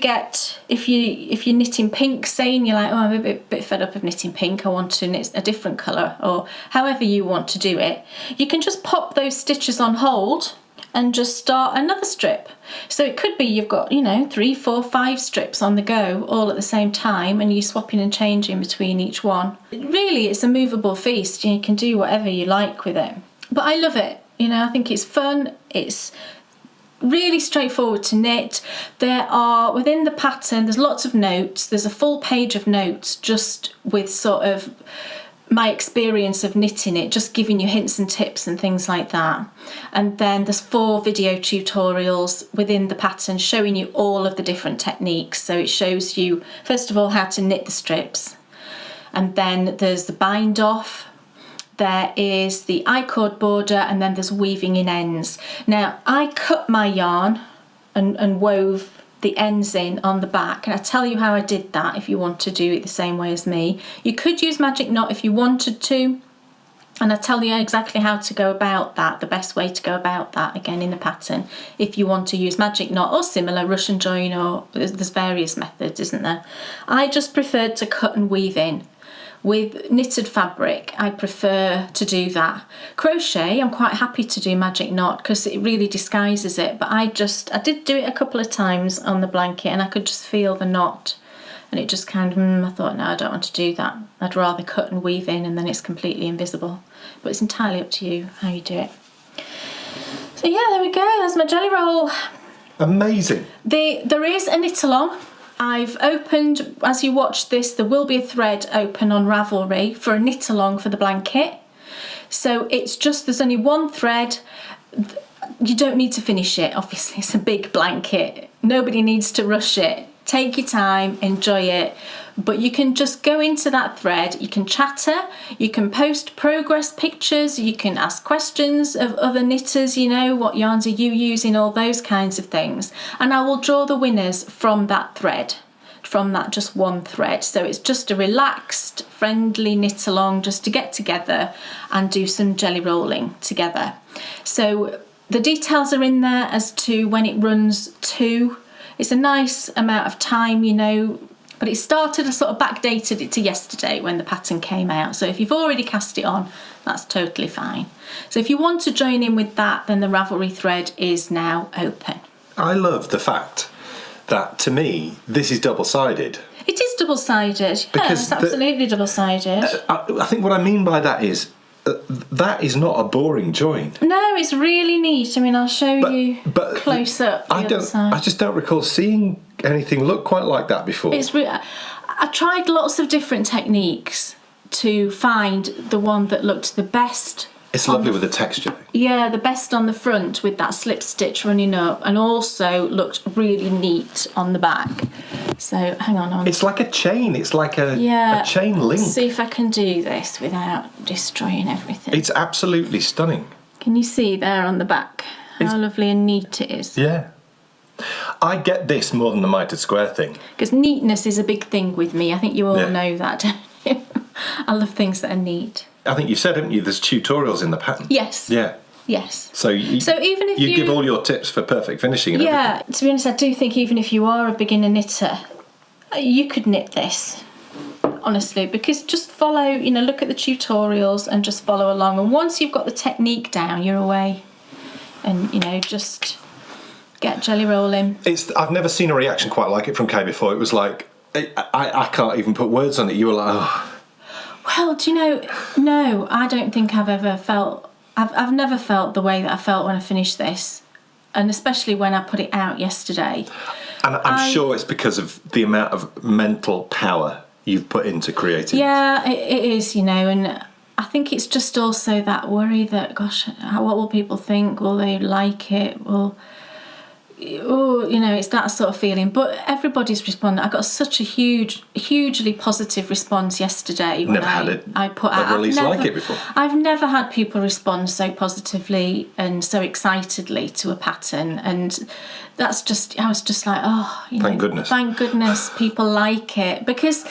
knitting pink, say, and you're like, oh, I'm a bit fed up of knitting pink, I want to knit a different colour, or however you want to do it, you can just pop those stitches on hold and just start another strip. So it could be you've got, you know, 3, 4, 5 strips on the go all at the same time, and you're swapping and changing between each one. Really, it's a movable feast. You can do whatever you like with it. But I love it. You know, I think it's fun. It's really straightforward to knit. There are, within the pattern, there's lots of notes. There's a full page of notes just with sort of my experience of knitting it, just giving you hints and tips and things like that. And then there's 4 video tutorials within the pattern showing you all of the different techniques. So it shows you, first of all, how to knit the strips. And then there's the bind off. There is the I-cord border, and then there's weaving in ends. Now, I cut my yarn and wove the ends in on the back, and I tell you how I did that if you want to do it the same way as me. You could use magic knot if you wanted to, and I tell you exactly how to go about that, the best way to go about that, again in the pattern, if you want to use magic knot or similar, rush and join, or there's various methods, isn't there? I just preferred to cut and weave in. With knitted fabric, I prefer to do that. Crochet, I'm quite happy to do magic knot because it really disguises it, but I did do it a couple of times on the blanket, and I could just feel the knot, and it just kind of, I thought, no, I don't want to do that. I'd rather cut and weave in, and then it's completely invisible. But it's entirely up to you how you do it. So yeah, there we go, that's my jelly roll. Amazing. There is a knit along. I've opened, as you watch this, there will be a thread open on Ravelry for a knit along for the blanket. So it's just, there's only one thread. You don't need to finish it, obviously, it's a big blanket. Nobody needs to rush it. Take your time, enjoy it. But you can just go into that thread, you can chatter, you can post progress pictures, you can ask questions of other knitters, you know, what yarns are you using, all those kinds of things. And I will draw the winners from that thread, from that just one thread. So it's just a relaxed, friendly knit along just to get together and do some jelly rolling together. So the details are in there as to when it runs to. It's a nice amount of time, you know, but it started, I sort of backdated it to yesterday when the pattern came out. So if you've already cast it on, that's totally fine. So if you want to join in with that, then the Ravelry thread is now open. I love the fact that, to me, this is double-sided. It is double-sided. Yeah, it's absolutely double-sided. I think what I mean by that is, that is not a boring join. No, it's really neat. I mean, I'll show you close up the other side. I just don't recall seeing anything look quite like that before. I tried lots of different techniques to find the one that looked the best. It's lovely with the texture. Yeah, the best on the front with that slip stitch running up, and also looked really neat on the back. So hang on. It's like a chain. It's like a chain link. Let's see if I can do this without destroying everything. It's absolutely stunning. Can you see there on the back how lovely and neat it is? Yeah. I get this more than the mitered square thing. Because neatness is a big thing with me. I think you all know that, don't you? I love things that are neat. I think you said, haven't you, there's tutorials in the pattern? Yes. Yeah. Yes. So even if you give all your tips for perfect finishing and everything. Yeah, to be honest, I do think even if you are a beginner knitter, you could knit this, honestly, because just follow, look at the tutorials and just follow along. And once you've got the technique down, you're away. And, just get jelly rolling. I've never seen a reaction quite like it from Kay before. It was like, I can't even put words on it. You were like, oh. Well, do you know, no, I don't think I've ever felt, I've never felt the way that I felt when I finished this. And especially when I put it out yesterday. And I'm sure it's because of the amount of mental power you've put into creating it. Yeah, it is, and I think it's just also that worry that, gosh, what will people think? Will they like it? It's that sort of feeling. But everybody's responding. I got such a hugely positive response yesterday. Never had it. I put out. Release like it before. I've never had people respond so positively and so excitedly to a pattern, and that's just. I was just like, thank goodness. Thank goodness people like it, because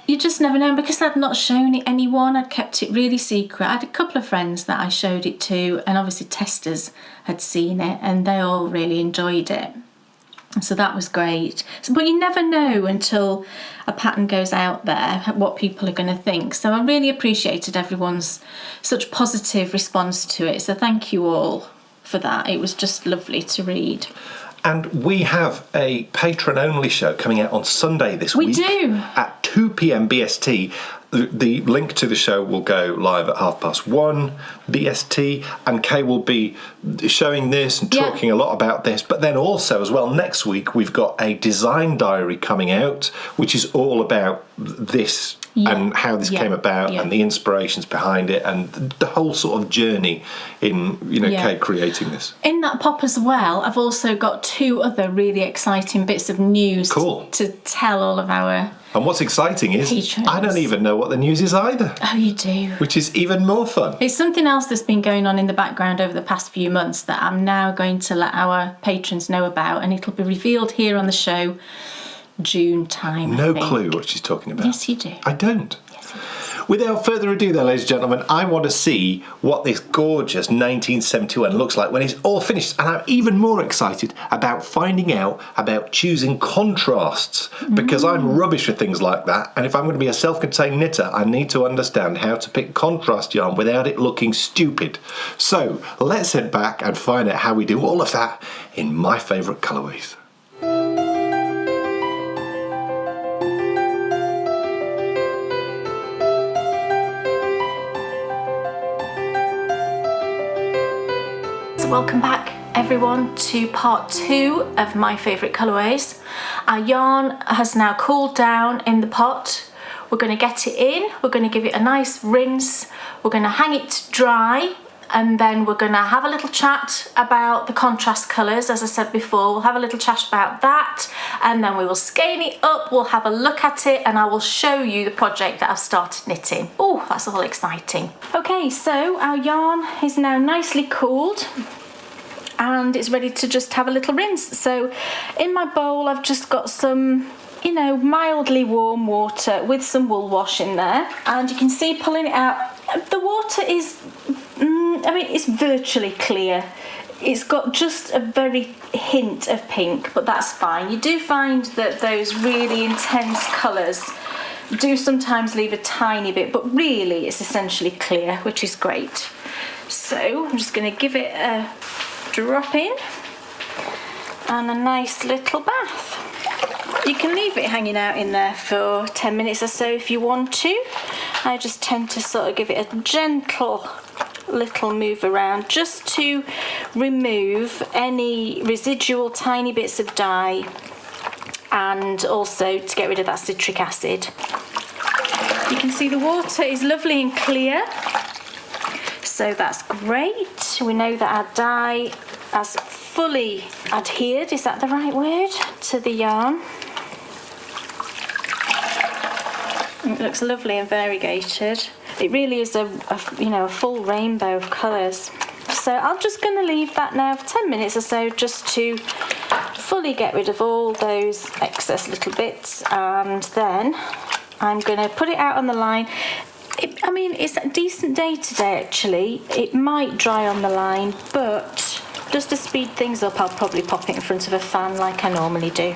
you just never know. Because I'd not shown it anyone, I'd kept it really secret. I had a couple of friends that I showed it to, and obviously testers had seen it, and they all really enjoyed it. So that was great. But you never know until a pattern goes out there what people are going to think. So I really appreciated everyone's such positive response to it. So thank you all for that. It was just lovely to read. And we have a patron-only show coming out on Sunday this week. We do. At 2 p.m. BST. The link to the show will go live at 1:30 BST, and Kay will be showing this and talking a lot about this. But then also as well, next week we've got a design diary coming out, which is all about this and how this came about and the inspirations behind it and the whole sort of journey in Kay creating this. In that pop as well, I've also got 2 other really exciting bits of news to tell all of our. And what's exciting is patrons. I don't even know what the news is either. Oh, you do. Which is even more fun. It's something else that's been going on in the background over the past few months that I'm now going to let our patrons know about, and it'll be revealed here on the show June time. No clue what she's talking about. Yes, you do. I don't. Yes, you do. Without further ado then, ladies and gentlemen, I want to see what this gorgeous 1971 looks like when it's all finished. And I'm even more excited about finding out about choosing contrasts, because I'm rubbish with things like that. And if I'm going to be a self-contained knitter, I need to understand how to pick contrast yarn without it looking stupid. So let's head back and find out how we do all of that in My Favourite Colourways. Welcome back everyone to part 2 of My Favourite Colourways. Our yarn has now cooled down in the pot. We're going to get it in, we're going to give it a nice rinse, we're going to hang it to dry, and then we're going to have a little chat about the contrast colours. As I said before, we'll have a little chat about that, and then we will skein it up, we'll have a look at it, and I will show you the project that I've started knitting. Oh, that's all exciting. Okay, so our yarn is now nicely cooled and it's ready to just have a little rinse. So in my bowl I've just got some mildly warm water with some wool wash in there, and you can see pulling it out, the water is it's virtually clear. It's got just a very hint of pink, but that's fine. You do find that those really intense colours do sometimes leave a tiny bit, but really it's essentially clear, which is great. So I'm just going to give it a drop in and a nice little bath. You can leave it hanging out in there for 10 minutes or so if you want to. I just tend to sort of give it a gentle little move around just to remove any residual tiny bits of dye and also to get rid of that citric acid. You can see the water is lovely and clear, so that's great. We know that our dye has fully adhered, is that the right word, to the yarn. It looks lovely and variegated. It really is a full rainbow of colours. So I'm just going to leave that now for 10 minutes or so just to fully get rid of all those excess little bits, and then I'm going to put it out on the line. I mean, it's a decent day today actually. It might dry on the line, but just to speed things up, I'll probably pop it in front of a fan like I normally do.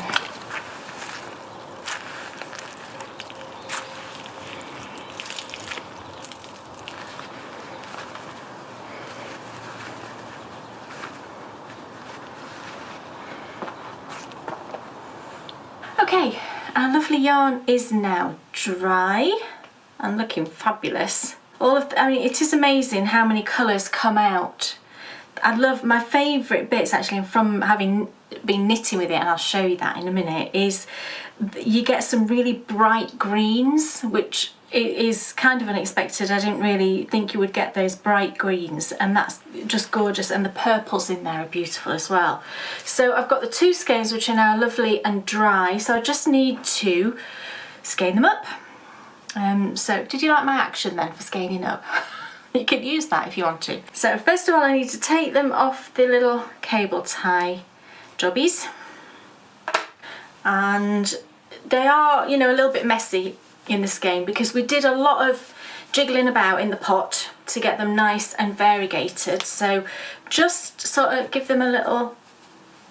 Okay, our lovely yarn is now dry and looking fabulous. I mean, it is amazing how many colours come out. I love my favourite bits actually from having been knitting with it, and I'll show you that in a minute, is you get some really bright greens, which is kind of unexpected. I didn't really think you would get those bright greens, and that's just gorgeous, and the purples in there are beautiful as well. So I've got the two skeins which are now lovely and dry, so I just need to skein them up. So did you like my action then for skeining up? You could use that if you want to. So first of all, I need to take them off the little cable tie jobbies, and they are, you know, a little bit messy in the skein because we did a lot of jiggling about in the pot to get them nice and variegated. So just sort of give them a little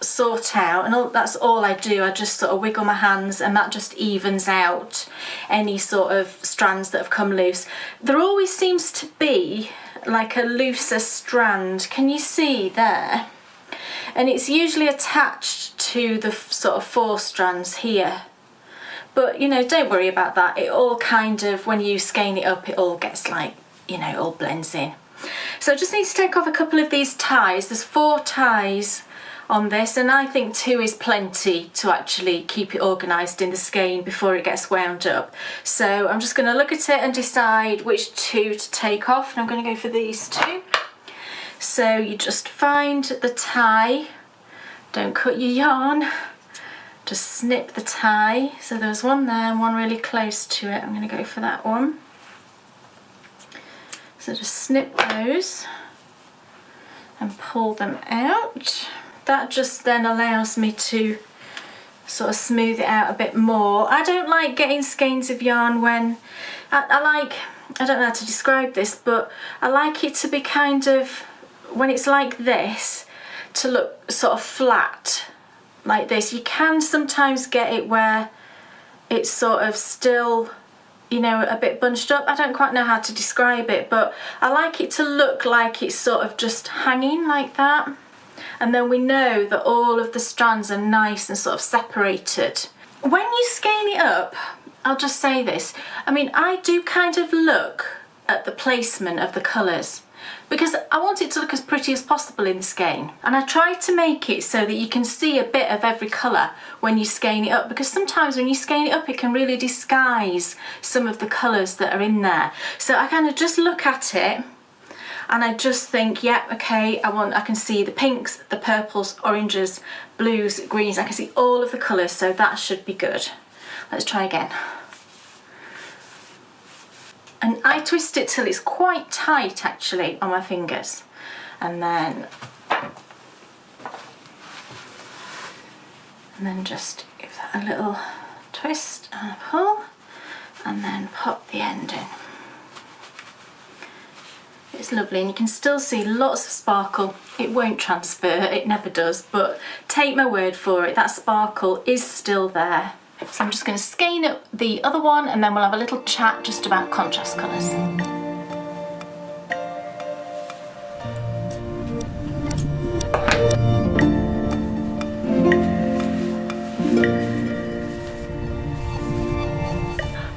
sort out, and that's all I do. I just sort of wiggle my hands, and that just evens out any sort of strands that have come loose. There always seems to be like a looser strand, can you see there? And it's usually attached to the sort of 4 strands here, but you know, don't worry about that. It all kind of, when you skein it up, it all gets like, you know, it all blends in. So I just need to take off a couple of these ties. There's 4 ties on this, and I think 2 is plenty to actually keep it organised in the skein before it gets wound up. So I'm just going to look at it and decide which 2 to take off, and I'm going to go for these 2. So you just find the tie, don't cut your yarn, just snip the tie. So there's one there and one really close to it. I'm going to go for that one. So just snip those and pull them out. That just then allows me to sort of smooth it out a bit more. I don't like getting skeins of yarn when, I don't know how to describe this, but I like it to be kind of, when it's like this, to look sort of flat like this. You can sometimes get it where it's sort of still, you know, a bit bunched up. I don't quite know how to describe it, but I like it to look like it's sort of just hanging like that. And then we know that all of the strands are nice and sort of separated. When you skein it up, I'll just say this, I mean, I do kind of look at the placement of the colours because I want it to look as pretty as possible in the skein, and I try to make it so that you can see a bit of every colour when you skein it up, because sometimes when you skein it up it can really disguise some of the colours that are in there. So I kind of just look at it and I just think, yeah, okay, I can see the pinks, the purples, oranges, blues, greens, I can see all of the colours, so that should be good. Let's try again. And I twist it till it's quite tight actually on my fingers, and then just give that a little twist and a pull, and then pop the end in. It's lovely, and you can still see lots of sparkle. It won't transfer, it never does, but take my word for it, that sparkle is still there. So I'm just going to skein up the other one, and then we'll have a little chat just about contrast colours.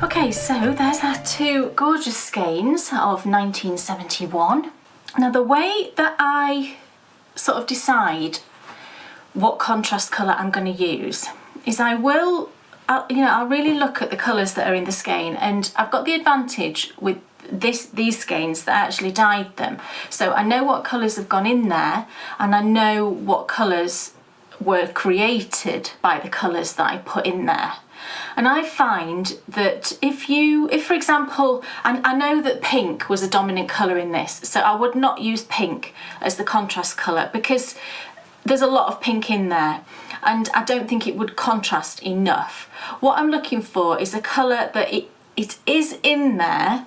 Okay, so there's our 2 gorgeous skeins of 1971. Now the way that I sort of decide what contrast colour I'm going to use is I'll really look at the colours that are in the skein, and I've got the advantage with these skeins that I actually dyed them. So I know what colours have gone in there, and I know what colours were created by the colours that I put in there. And I find that if for example, I know that pink was a dominant colour in this, so I would not use pink as the contrast colour because there's a lot of pink in there, and I don't think it would contrast enough. What I'm looking for is a colour that it is in there,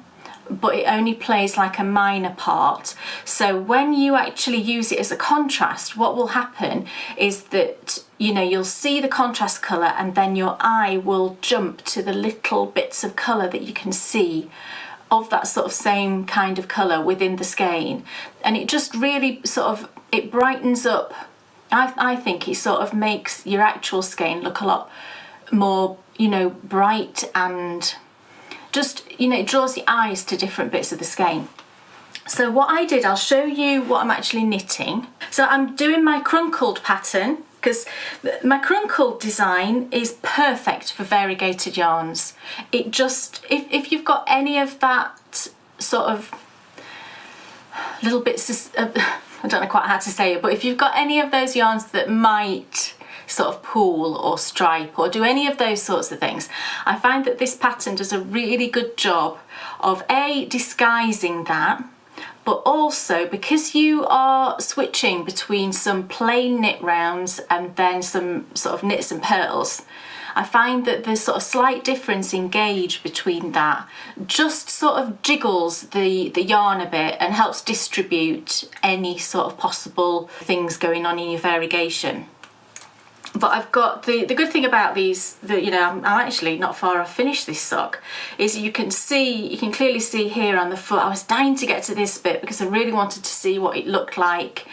but it only plays like a minor part. So when you actually use it as a contrast, what will happen is that, you know, you'll see the contrast colour and then your eye will jump to the little bits of colour that you can see of that sort of same kind of colour within the skein. And it just really sort of, it brightens up. I think it sort of makes your actual skein look a lot more, you know, bright, and just, you know, it draws the eyes to different bits of the skein. So what I did, I'll show you what I'm actually knitting. So I'm doing my crunkled pattern, because my crunkled design is perfect for variegated yarns. It just, if you've got any of that sort of little bits of, I don't know quite how to say it, but if you've got any of those yarns that might sort of pool or stripe or do any of those sorts of things, I find that this pattern does a really good job of disguising that, but also because you are switching between some plain knit rounds and then some sort of knits and pearls, I find that the sort of slight difference in gauge between that just sort of jiggles the yarn a bit and helps distribute any sort of possible things going on in your variegation. But I've got the good thing about these, you know, I'm actually not far off finished this sock, is you can clearly see here on the foot. I was dying to get to this bit because I really wanted to see what it looked like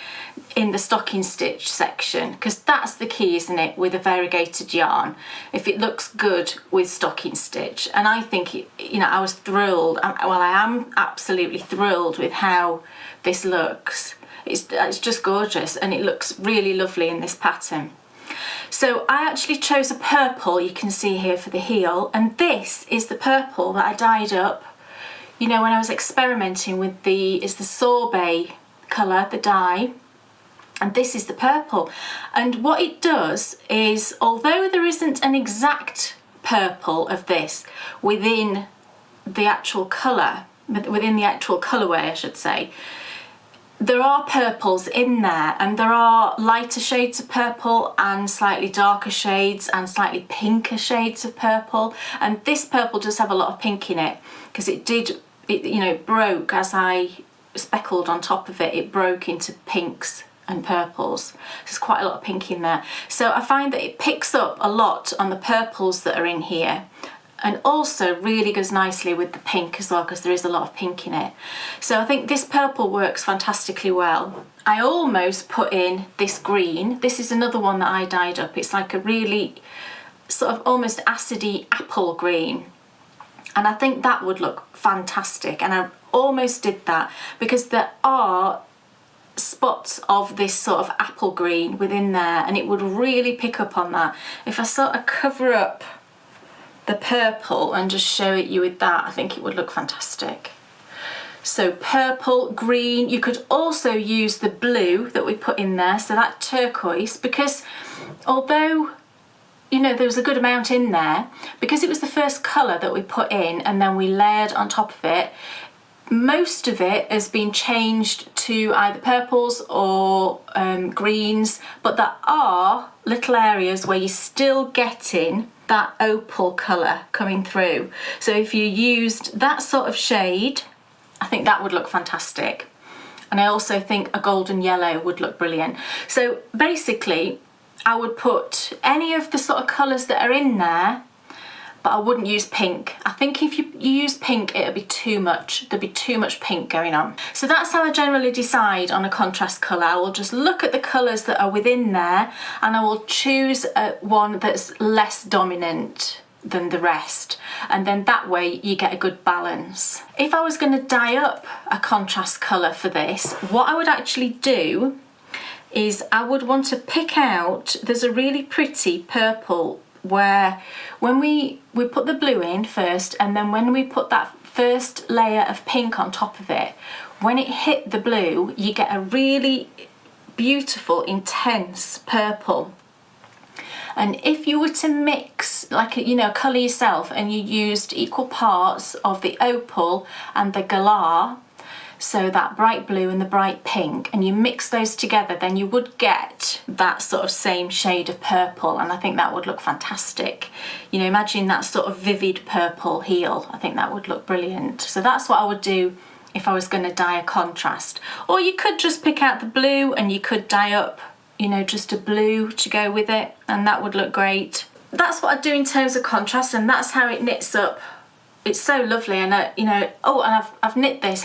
in the stocking stitch section, because that's the key, isn't it, with a variegated yarn, if it looks good with stocking stitch. And I think it, you know, I was thrilled, well, I am absolutely thrilled with how this looks. It's just gorgeous, and it looks really lovely in this pattern. So I actually chose a purple, you can see here, for the heel, and this is the purple that I dyed up, you know, when I was experimenting with it's the sorbet colour, the dye, and this is the purple. And what it does is, although there isn't an exact purple of this within the actual colour, within the actual colourway I should say, there are purples in there, and there are lighter shades of purple and slightly darker shades and slightly pinker shades of purple, and this purple does have a lot of pink in it because it you know, broke as I speckled on top of it. It broke into pinks and purples. There's quite a lot of pink in there, so I find that it picks up a lot on the purples that are in here, and also really goes nicely with the pink as well, because there is a lot of pink in it. So I think this purple works fantastically well. I almost put in this green. This is another one that I dyed up. It's like a really sort of almost acidy apple green, and I think that would look fantastic, and I almost did that because there are spots of this sort of apple green within there, and it would really pick up on that. If I sort of cover up the purple and just show it you with that, I think it would look fantastic. So purple, green, you could also use the blue that we put in there, so that turquoise, because although, you know, there was a good amount in there, because it was the first colour that we put in and then we layered on top of it, most of it has been changed to either purples or greens, but there are little areas where you're still getting that opal colour coming through. So if you used that sort of shade, I think that would look fantastic. And I also think a golden yellow would look brilliant. So basically, I would put any of the sort of colours that are in there, but I wouldn't use pink. I think if you use pink, it'll be too much. There'll be too much pink going on. So that's how I generally decide on a contrast colour. I will just look at the colours that are within there, and I will choose one that's less dominant than the rest, and then that way you get a good balance. If I was going to dye up a contrast colour for this, what I would actually do is I would want to pick out, there's a really pretty purple where when we put the blue in first, and then when we put that first layer of pink on top of it, when it hit the blue, you get a really beautiful, intense purple. And if you were to mix, like, you know, colour yourself, and you used equal parts of the opal and the galah, so that bright blue and the bright pink, and you mix those together, then you would get that sort of same shade of purple, and I think that would look fantastic. You know, imagine that sort of vivid purple heel. I think that would look brilliant. So that's what I would do if I was going to dye a contrast. Or you could just pick out the blue and you could dye up, you know, just a blue to go with it, and that would look great. That's what I do in terms of contrast, and that's how it knits up. It's so lovely. And you know, oh, and I've knit this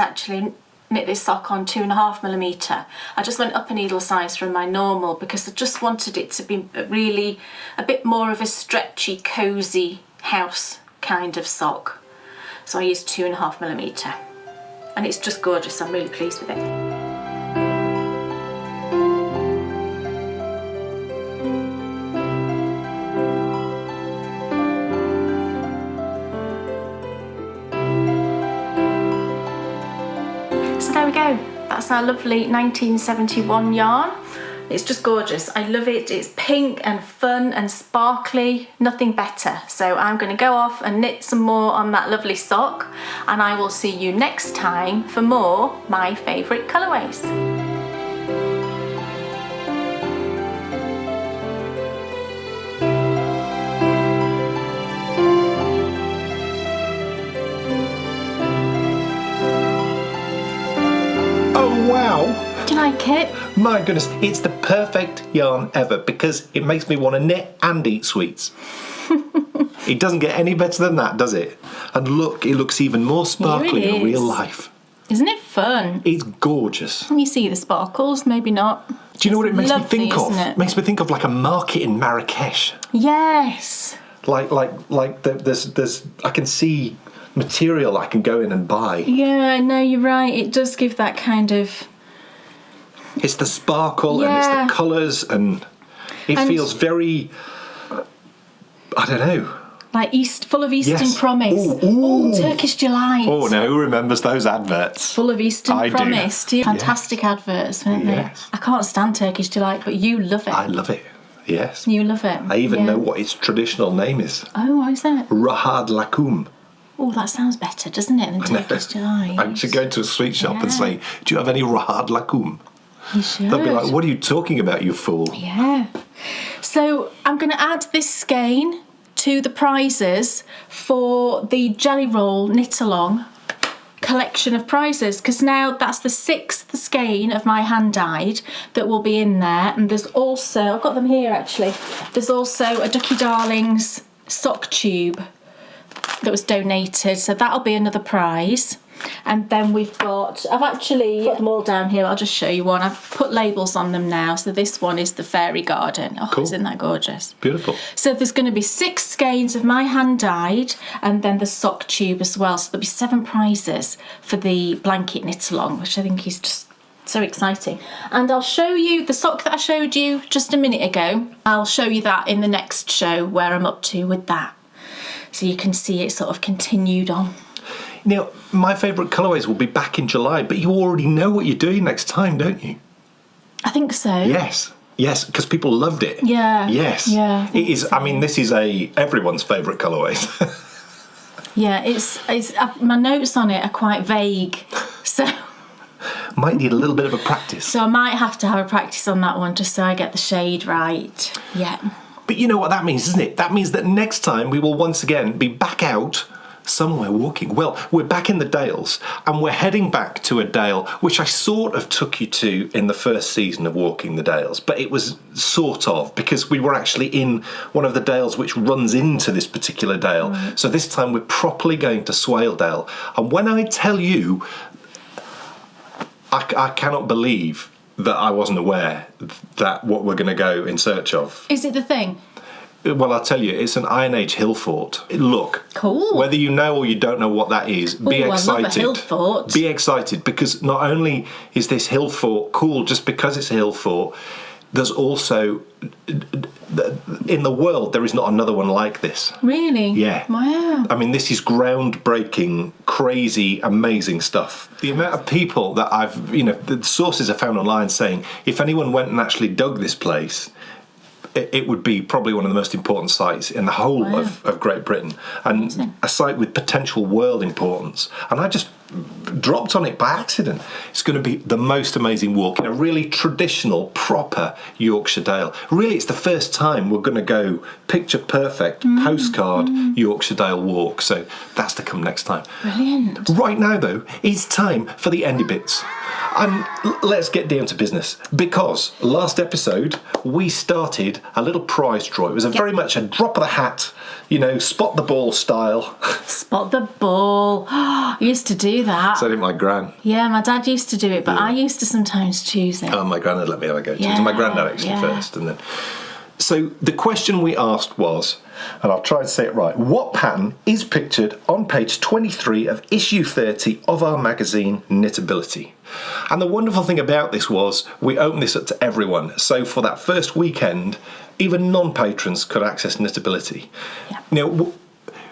sock on 2.5mm. I just went up a needle size from my normal because I just wanted it to be really a bit more of a stretchy, cozy house kind of sock. So I used 2.5mm, and it's just gorgeous. I'm really pleased with it. So there we go, that's our lovely 1971 yarn. It's just gorgeous, I love it. It's pink and fun and sparkly, nothing better. So I'm going to go off and knit some more on that lovely sock, and I will see you next time for more My Favourite Colourways. Wow! Do you like it? My goodness, it's the perfect yarn ever because it makes me want to knit and eat sweets. It doesn't get any better than that, does it? And look, it looks even more sparkly in real life. Isn't it fun? It's gorgeous. Can you see the sparkles? Maybe not. Do you know what it makes me think of? It makes me think of like a market in Marrakesh. Yes. Like there's I can see material I can go in and buy. Yeah, no, you're right. It does give that kind of... It's the sparkle and it's the colours and it feels very, I don't know. Like full of Eastern promise. Ooh. Turkish delight. Oh, now who remembers those adverts? Full of Eastern promise. Do. Fantastic adverts, weren't they? I can't stand Turkish delight, but you love it. I love it. Yes. You love it. I even know what its traditional name is. Oh, what is that? Rahad Lakum. Oh, that sounds better, doesn't it, than Turkish delight? I should go to a sweet shop and say, do you have any Rahad Lakum? You should. They'll be like, what are you talking about, you fool? Yeah. So I'm going to add this skein to the prizes for the Jelly Roll Knit Along collection of prizes, because now that's the 6th skein of my hand dyed that will be in there. And there's also, I've got them here actually, there's also a Ducky Darlings sock tube that was donated, so that'll be another prize. And then we've got, I've actually put them all down here, I'll just show you one. I've put labels on them now. So this one is the Fairy Garden. Oh, cool. Isn't that gorgeous? Beautiful. So there's going to be 6 skeins of my hand dyed and then the sock tube as well. So there'll be 7 prizes for the blanket knit along, which I think is just so exciting. And I'll show you the sock that I showed you just a minute ago. I'll show you that in the next show where I'm up to with that. So you can see it sort of continued on. Now, My Favourite Colourways will be back in July, but you already know what you're doing next time, don't you? I think so. Yes, because people loved it. Yeah. Yes. Yeah. It is. So. I mean, this is everyone's favourite colourways. Yeah, it's my notes on it are quite vague, so might need a little bit of a practice. So I might have to have a practice on that one just so I get the shade right. Yeah. But you know what that means, isn't it? That means that next time we will once again be back out somewhere walking. Well, we're back in the Dales and we're heading back to a Dale which I sort of took you to in the first season of Walking the Dales, but it was sort of because we were actually in one of the Dales which runs into this particular Dale. Right. So this time we're properly going to Swaledale. And when I tell you, I cannot believe that I wasn't aware that what we're going to go in search of. Is it the thing? Well, I'll tell you, it's an Iron Age hill fort. Look, cool. Whether you know or you don't know what that is, be excited. I love a hill fort. Be excited because not only is this hill fort cool just because it's a hill fort, there's also in the world there is not another one like this. Really? Yeah. Wow. I mean, this is groundbreaking, crazy, amazing stuff. The amount of people that the sources I found online saying if anyone went and actually dug this place, it would be probably one of the most important sites in the whole of Great Britain, and a site with potential world importance. And I just dropped on it by accident. It's going to be the most amazing walk in a really traditional, proper Yorkshire Dale. Really, it's the first time we're going to go picture perfect postcard Yorkshire Dale walk. So that's to come next time. Brilliant. Right now, though, it's time for the Endy Bits. And let's get down to business, because last episode we started a little prize draw. It was very much a drop of the hat, spot the ball style. Spot the ball. I used to do that. So did my gran. Yeah, my dad used to do it, but I used to sometimes choose it. Oh, my gran had let me have a go to it. My granddad actually first, and then. So the question we asked was, and I'll try and say it right, what pattern is pictured on page 23 of issue 30 of our magazine Knitability? And the wonderful thing about this was we opened this up to everyone. So for that first weekend, even non-patrons could access Knitability. Yeah. Now,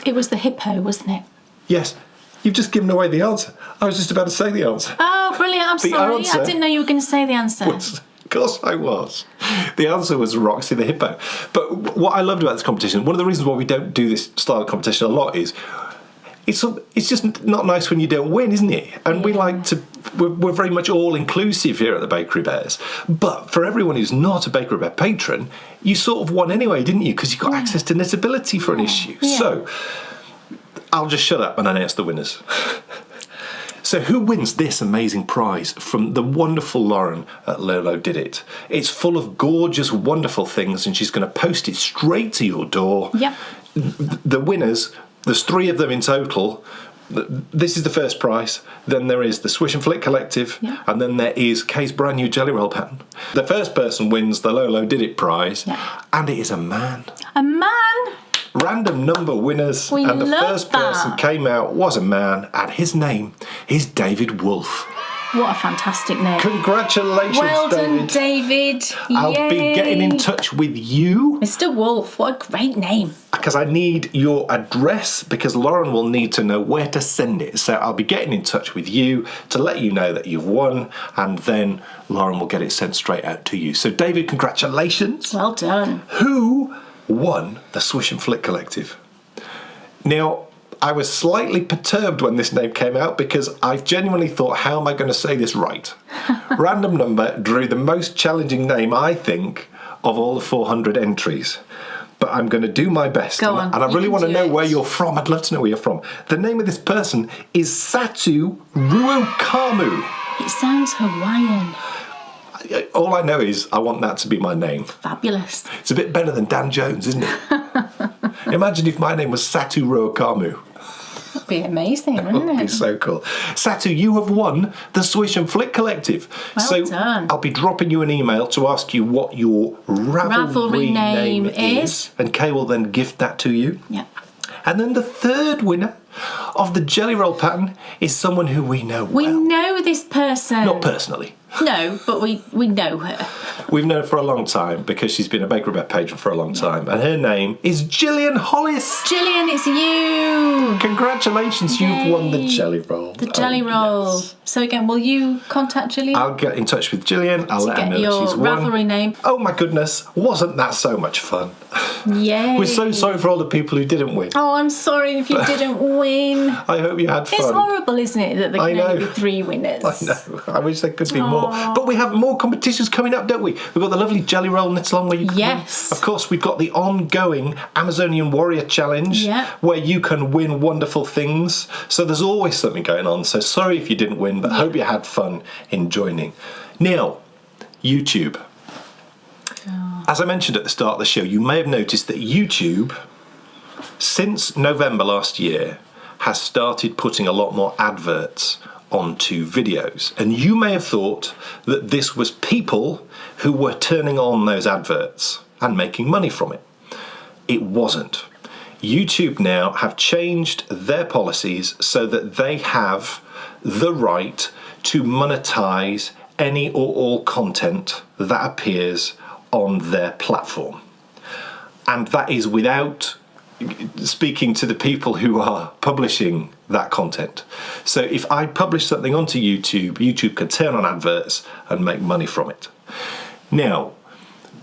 it was the hippo, wasn't it? yes, you've just given away the answer. I was just about to say the answer. Oh, brilliant. I'm sorry. answer I didn't know you were going to say the answer. Of course I was. The answer was Roxy the hippo. But what I loved about this competition, one of the reasons why we don't do this style of competition a lot is it's just not nice when you don't win, isn't it? And we like to, we're very much all-inclusive here at the Bakery Bears. But for everyone who's not a Bakery Bear patron, you sort of won anyway, didn't you? Because you got access to Knitability for an issue. Yeah. So I'll just shut up and announce the winners. So who wins this amazing prize from the wonderful Lauren at Lolo Did It? It's full of gorgeous, wonderful things, and she's going to post it straight to your door. Yep. The winners, there's 3 of them in total. This is the first prize. Then there is the Swish and Flick Collective, and then there is Kay's brand new Jelly Roll pattern. The first person wins the Lolo Did It prize, and it is a man. A man? Random number winners, and the first person came out was a man, and his name is David Wolfe. What a fantastic name. Congratulations, well David. done, David. I'll be getting in touch with you. Mr. Wolfe, what a great name. Because I need your address, because Lauren will need to know where to send it. So I'll be getting in touch with you to let you know that you've won, and then Lauren will get it sent straight out to you. So David, congratulations. Well done. Who won the Swish and Flick Collective? Now, I was slightly perturbed when this name came out because I genuinely thought, how am I going to say this right? Random number drew the most challenging name, I think, of all the 400 entries. But I'm going to do my best. Go on, and I really want to know it. where you're from. I'd love to know where you're from. The name of this person is Satu Ruokamu. It sounds Hawaiian. All I know is I want that to be my name. Fabulous. It's a bit better than Dan Jones, isn't it? Imagine if my name was Satu Ruokamu. That'd be amazing, wouldn't it? That'd be so cool. Satu, you have won the Swish and Flick Collective. Well done. I'll be dropping you an email to ask you what your Ravelry name is. And Kay will then gift that to you. Yep. And then the third winner of the Jelly Roll pattern is someone who we know well. We know this person. Not personally. No, but we know her. We've known her for a long time because she's been a Bakery Bear patron for a long time. And her name is Gillian Hollis. Gillian, it's you. Congratulations, Yay. you've won the Jelly Roll. The Jelly Roll. Yes. So again, will you contact Gillian? I'll get in touch with Gillian. I'll let her know that she's won. Ravelry name. Oh my goodness, wasn't that so much fun? Yay. We're so sorry for all the people who didn't win. Oh, I'm sorry if you didn't win. I hope you had fun. It's horrible, isn't it, that there I can know. only be 3 winners. I know. I wish there could be more. But we have more competitions coming up, don't we? We've got the lovely Jelly Roll Knit Along where you can win. Of course, we've got the ongoing Amazonian Warrior Challenge where you can win wonderful things. So there's always something going on. So sorry if you didn't win, but hope you had fun in joining. Now, YouTube. As I mentioned at the start of the show, you may have noticed that YouTube, since November last year, has started putting a lot more adverts onto videos. And you may have thought that this was people who were turning on those adverts and making money from it. It wasn't. YouTube now have changed their policies so that they have the right to monetize any or all content that appears on their platform. And that is without speaking to the people who are publishing that content. So if I publish something onto YouTube, YouTube can turn on adverts and make money from it. Now,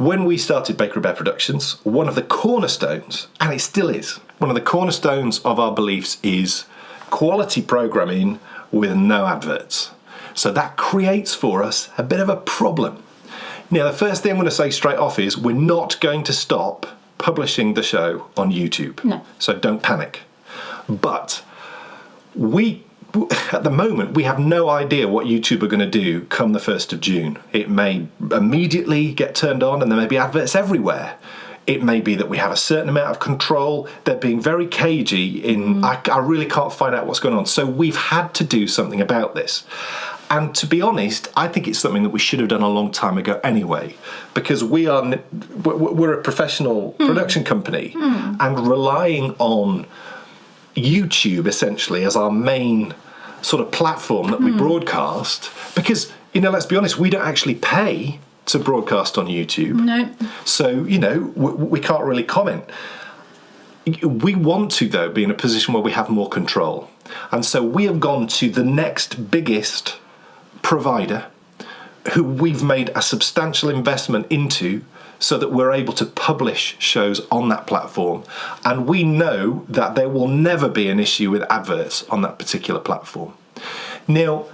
when we started Bakery Bear Productions, one of the cornerstones, and it still is, one of the cornerstones of our beliefs is quality programming with no adverts. So that creates for us a bit of a problem. Now, the first thing I'm going to say straight off is we're not going to stop publishing the show on YouTube. No. So don't panic. But at the moment, we have no idea what YouTube are going to do come the 1st of June. It may immediately get turned on and there may be adverts everywhere. It may be that we have a certain amount of control. They're being very cagey in, I really can't find out what's going on. So we've had to do something about this. And to be honest, I think it's something that we should have done a long time ago anyway, because we're a professional production company and relying on YouTube essentially as our main sort of platform that we broadcast, because, let's be honest, we don't actually pay to broadcast on YouTube. No. So, we can't really comment. We want to, though, be in a position where we have more control. And so we have gone to the next biggest provider who we've made a substantial investment into so that we're able to publish shows on that platform. And we know that there will never be an issue with adverts on that particular platform. Now,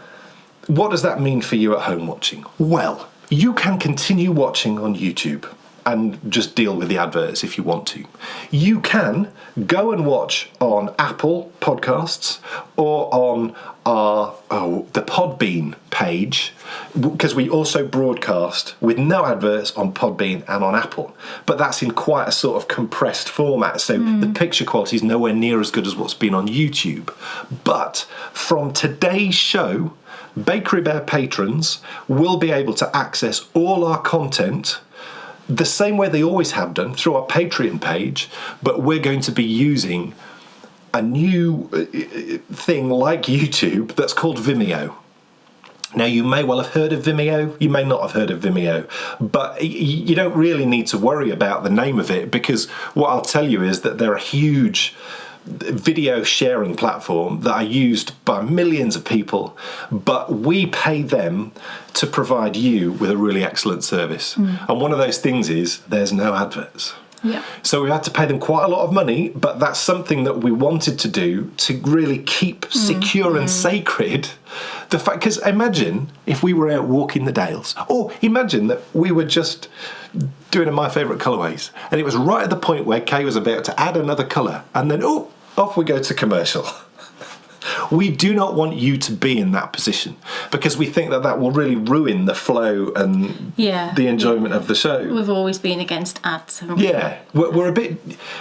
what does that mean for you at home watching? Well, you can continue watching on YouTube and just deal with the adverts if you want to. You can go and watch on Apple Podcasts or on the Podbean page, because we also broadcast with no adverts on Podbean and on Apple, but that's in quite a sort of compressed format, so the picture quality is nowhere near as good as what's been on YouTube. But from today's show, Bakery Bear patrons will be able to access all our content the same way they always have done, through our Patreon page, but we're going to be using a new thing like YouTube that's called Vimeo. Now, you may well have heard of Vimeo, you may not have heard of Vimeo, but you don't really need to worry about the name of it, because what I'll tell you is that they're a huge video sharing platform that are used by millions of people, but we pay them to provide you with a really excellent service. And one of those things is there's no adverts. Yeah. So we had to pay them quite a lot of money, but that's something that we wanted to do to really keep secure and sacred the fact, because imagine if we were out walking the Dales, or imagine that we were just doing a My Favourite Colourways and it was right at the point where Kay was about to add another colour and then off we go to commercial. We do not want you to be in that position, because we think that will really ruin the flow and the enjoyment of the show. We've always been against ads, haven't we? Yeah, we're a bit,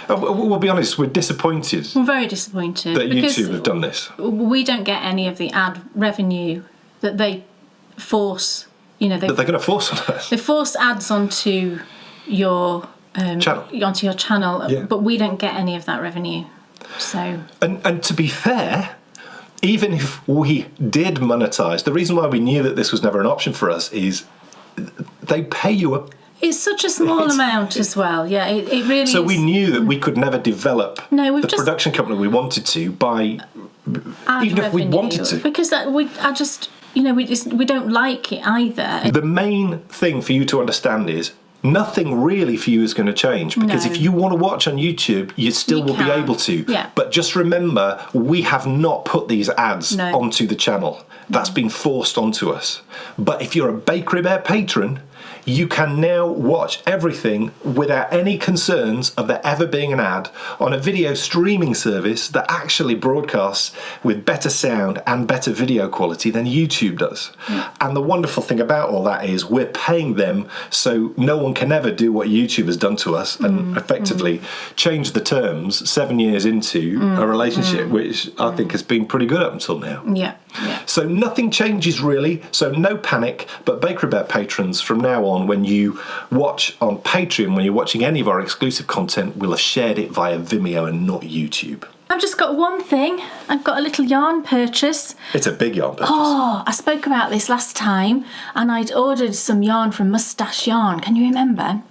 we'll be honest, we're disappointed. We're very disappointed that YouTube have done this. We don't get any of the ad revenue that they force, that they're going to force on us. They force ads onto your channel, but we don't get any of that revenue. So, and to be fair, even if we did monetize, the reason why we knew that this was never an option for us is they pay you it's such a small amount as well. Yeah, it really so is. We knew that we could never develop the production company we wanted to by even if we wanted to, because we don't like it either. The main thing for you to understand is nothing really for you is going to change, because if you want to watch on YouTube, you still will be able to. Yeah. But just remember, we have not put these ads onto the channel. That's been forced onto us. But if you're a Bakery Bear patron, you can now watch everything without any concerns of there ever being an ad on a video streaming service that actually broadcasts with better sound and better video quality than YouTube does. And the wonderful thing about all that is we're paying them, so no one can ever do what YouTube has done to us and effectively change the terms 7 years into a relationship, which I think has been pretty good up until now. Yeah. So nothing changes really, so no panic, but Bakery Bear patrons from now on, when you watch on Patreon, when you're watching any of our exclusive content, we'll have shared it via Vimeo and not YouTube. I've just got one thing. I've got a little yarn purchase. It's a big yarn purchase. Oh, I spoke about this last time, and I'd ordered some yarn from Moustache Yarn. Can you remember?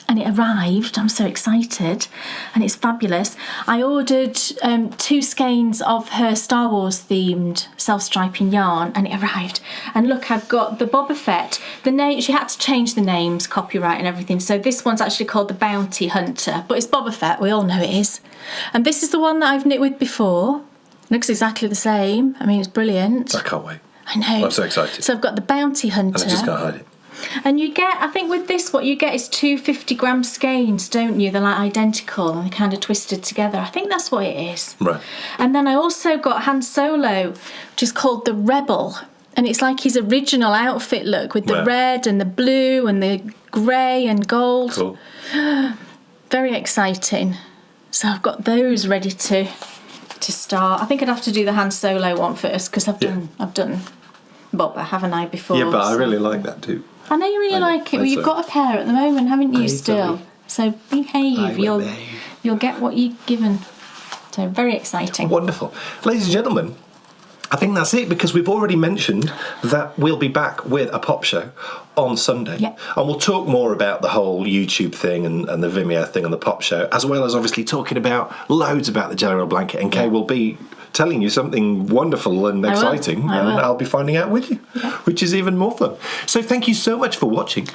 and it arrived. I'm so excited, and it's fabulous. I ordered 2 skeins of her Star Wars themed self-striping yarn, and it arrived. And look, I've got the Boba Fett. The name, she had to change the names, copyright and everything, so this one's actually called the Bounty Hunter, but it's Boba Fett, we all know it is. And this is the one that I've knit with before. Looks exactly the same. I mean, it's brilliant. I can't wait. I know. I'm so excited. So I've got the Bounty Hunter. And I just can't hide it. And you get, I think with this, what you get is 2 50-gram skeins, don't you? They're like identical and they're kind of twisted together. I think that's what it is. Right. And then I also got Han Solo, which is called the Rebel. And it's like his original outfit look with the red and the blue and the grey and gold. Cool. Very exciting. So I've got those ready to start. I think I'd have to do the Han Solo one first because I've done Boba, haven't I, before? Yeah, but I really like that too. I know you really like it. Well, you've got a pair at the moment, haven't you, still? So behave. You'll get what you're given. So very exciting. Wonderful. Ladies and gentlemen, I think that's it, because we've already mentioned that we'll be back with a pop show on Sunday. Yeah. And we'll talk more about the whole YouTube thing and the Vimeo thing and the pop show, as well as obviously talking about loads about the General Blanket. And Kay will be telling you something wonderful and exciting, and I'll be finding out with you, which is even more fun. So thank you so much for watching.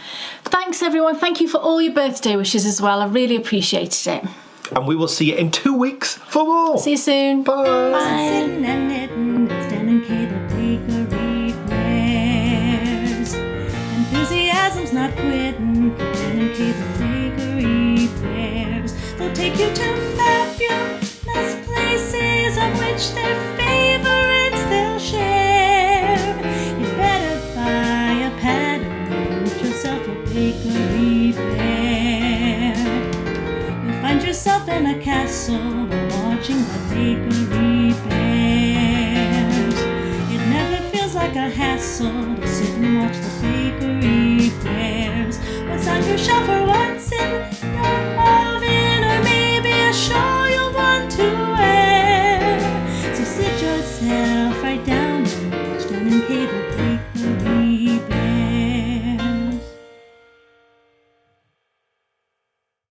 Thanks, everyone. Thank you for all your birthday wishes as well. I really appreciated it. And we will see you in 2 weeks for more. See you soon. Bye. Bye. Sitting and knitting, it's Dan and Kay, the bakery prayers. Enthusiasm's not quitting, for Dan and Kay, the bakery prayers. They'll take you to fabulous places, of which their favorites they'll share. You better buy a pattern, get yourself a bakery pair. You'll find yourself in a castle while watching the bakery bears. It never feels like a hassle to sit and watch the bakery bears. What's on your shelf or what's in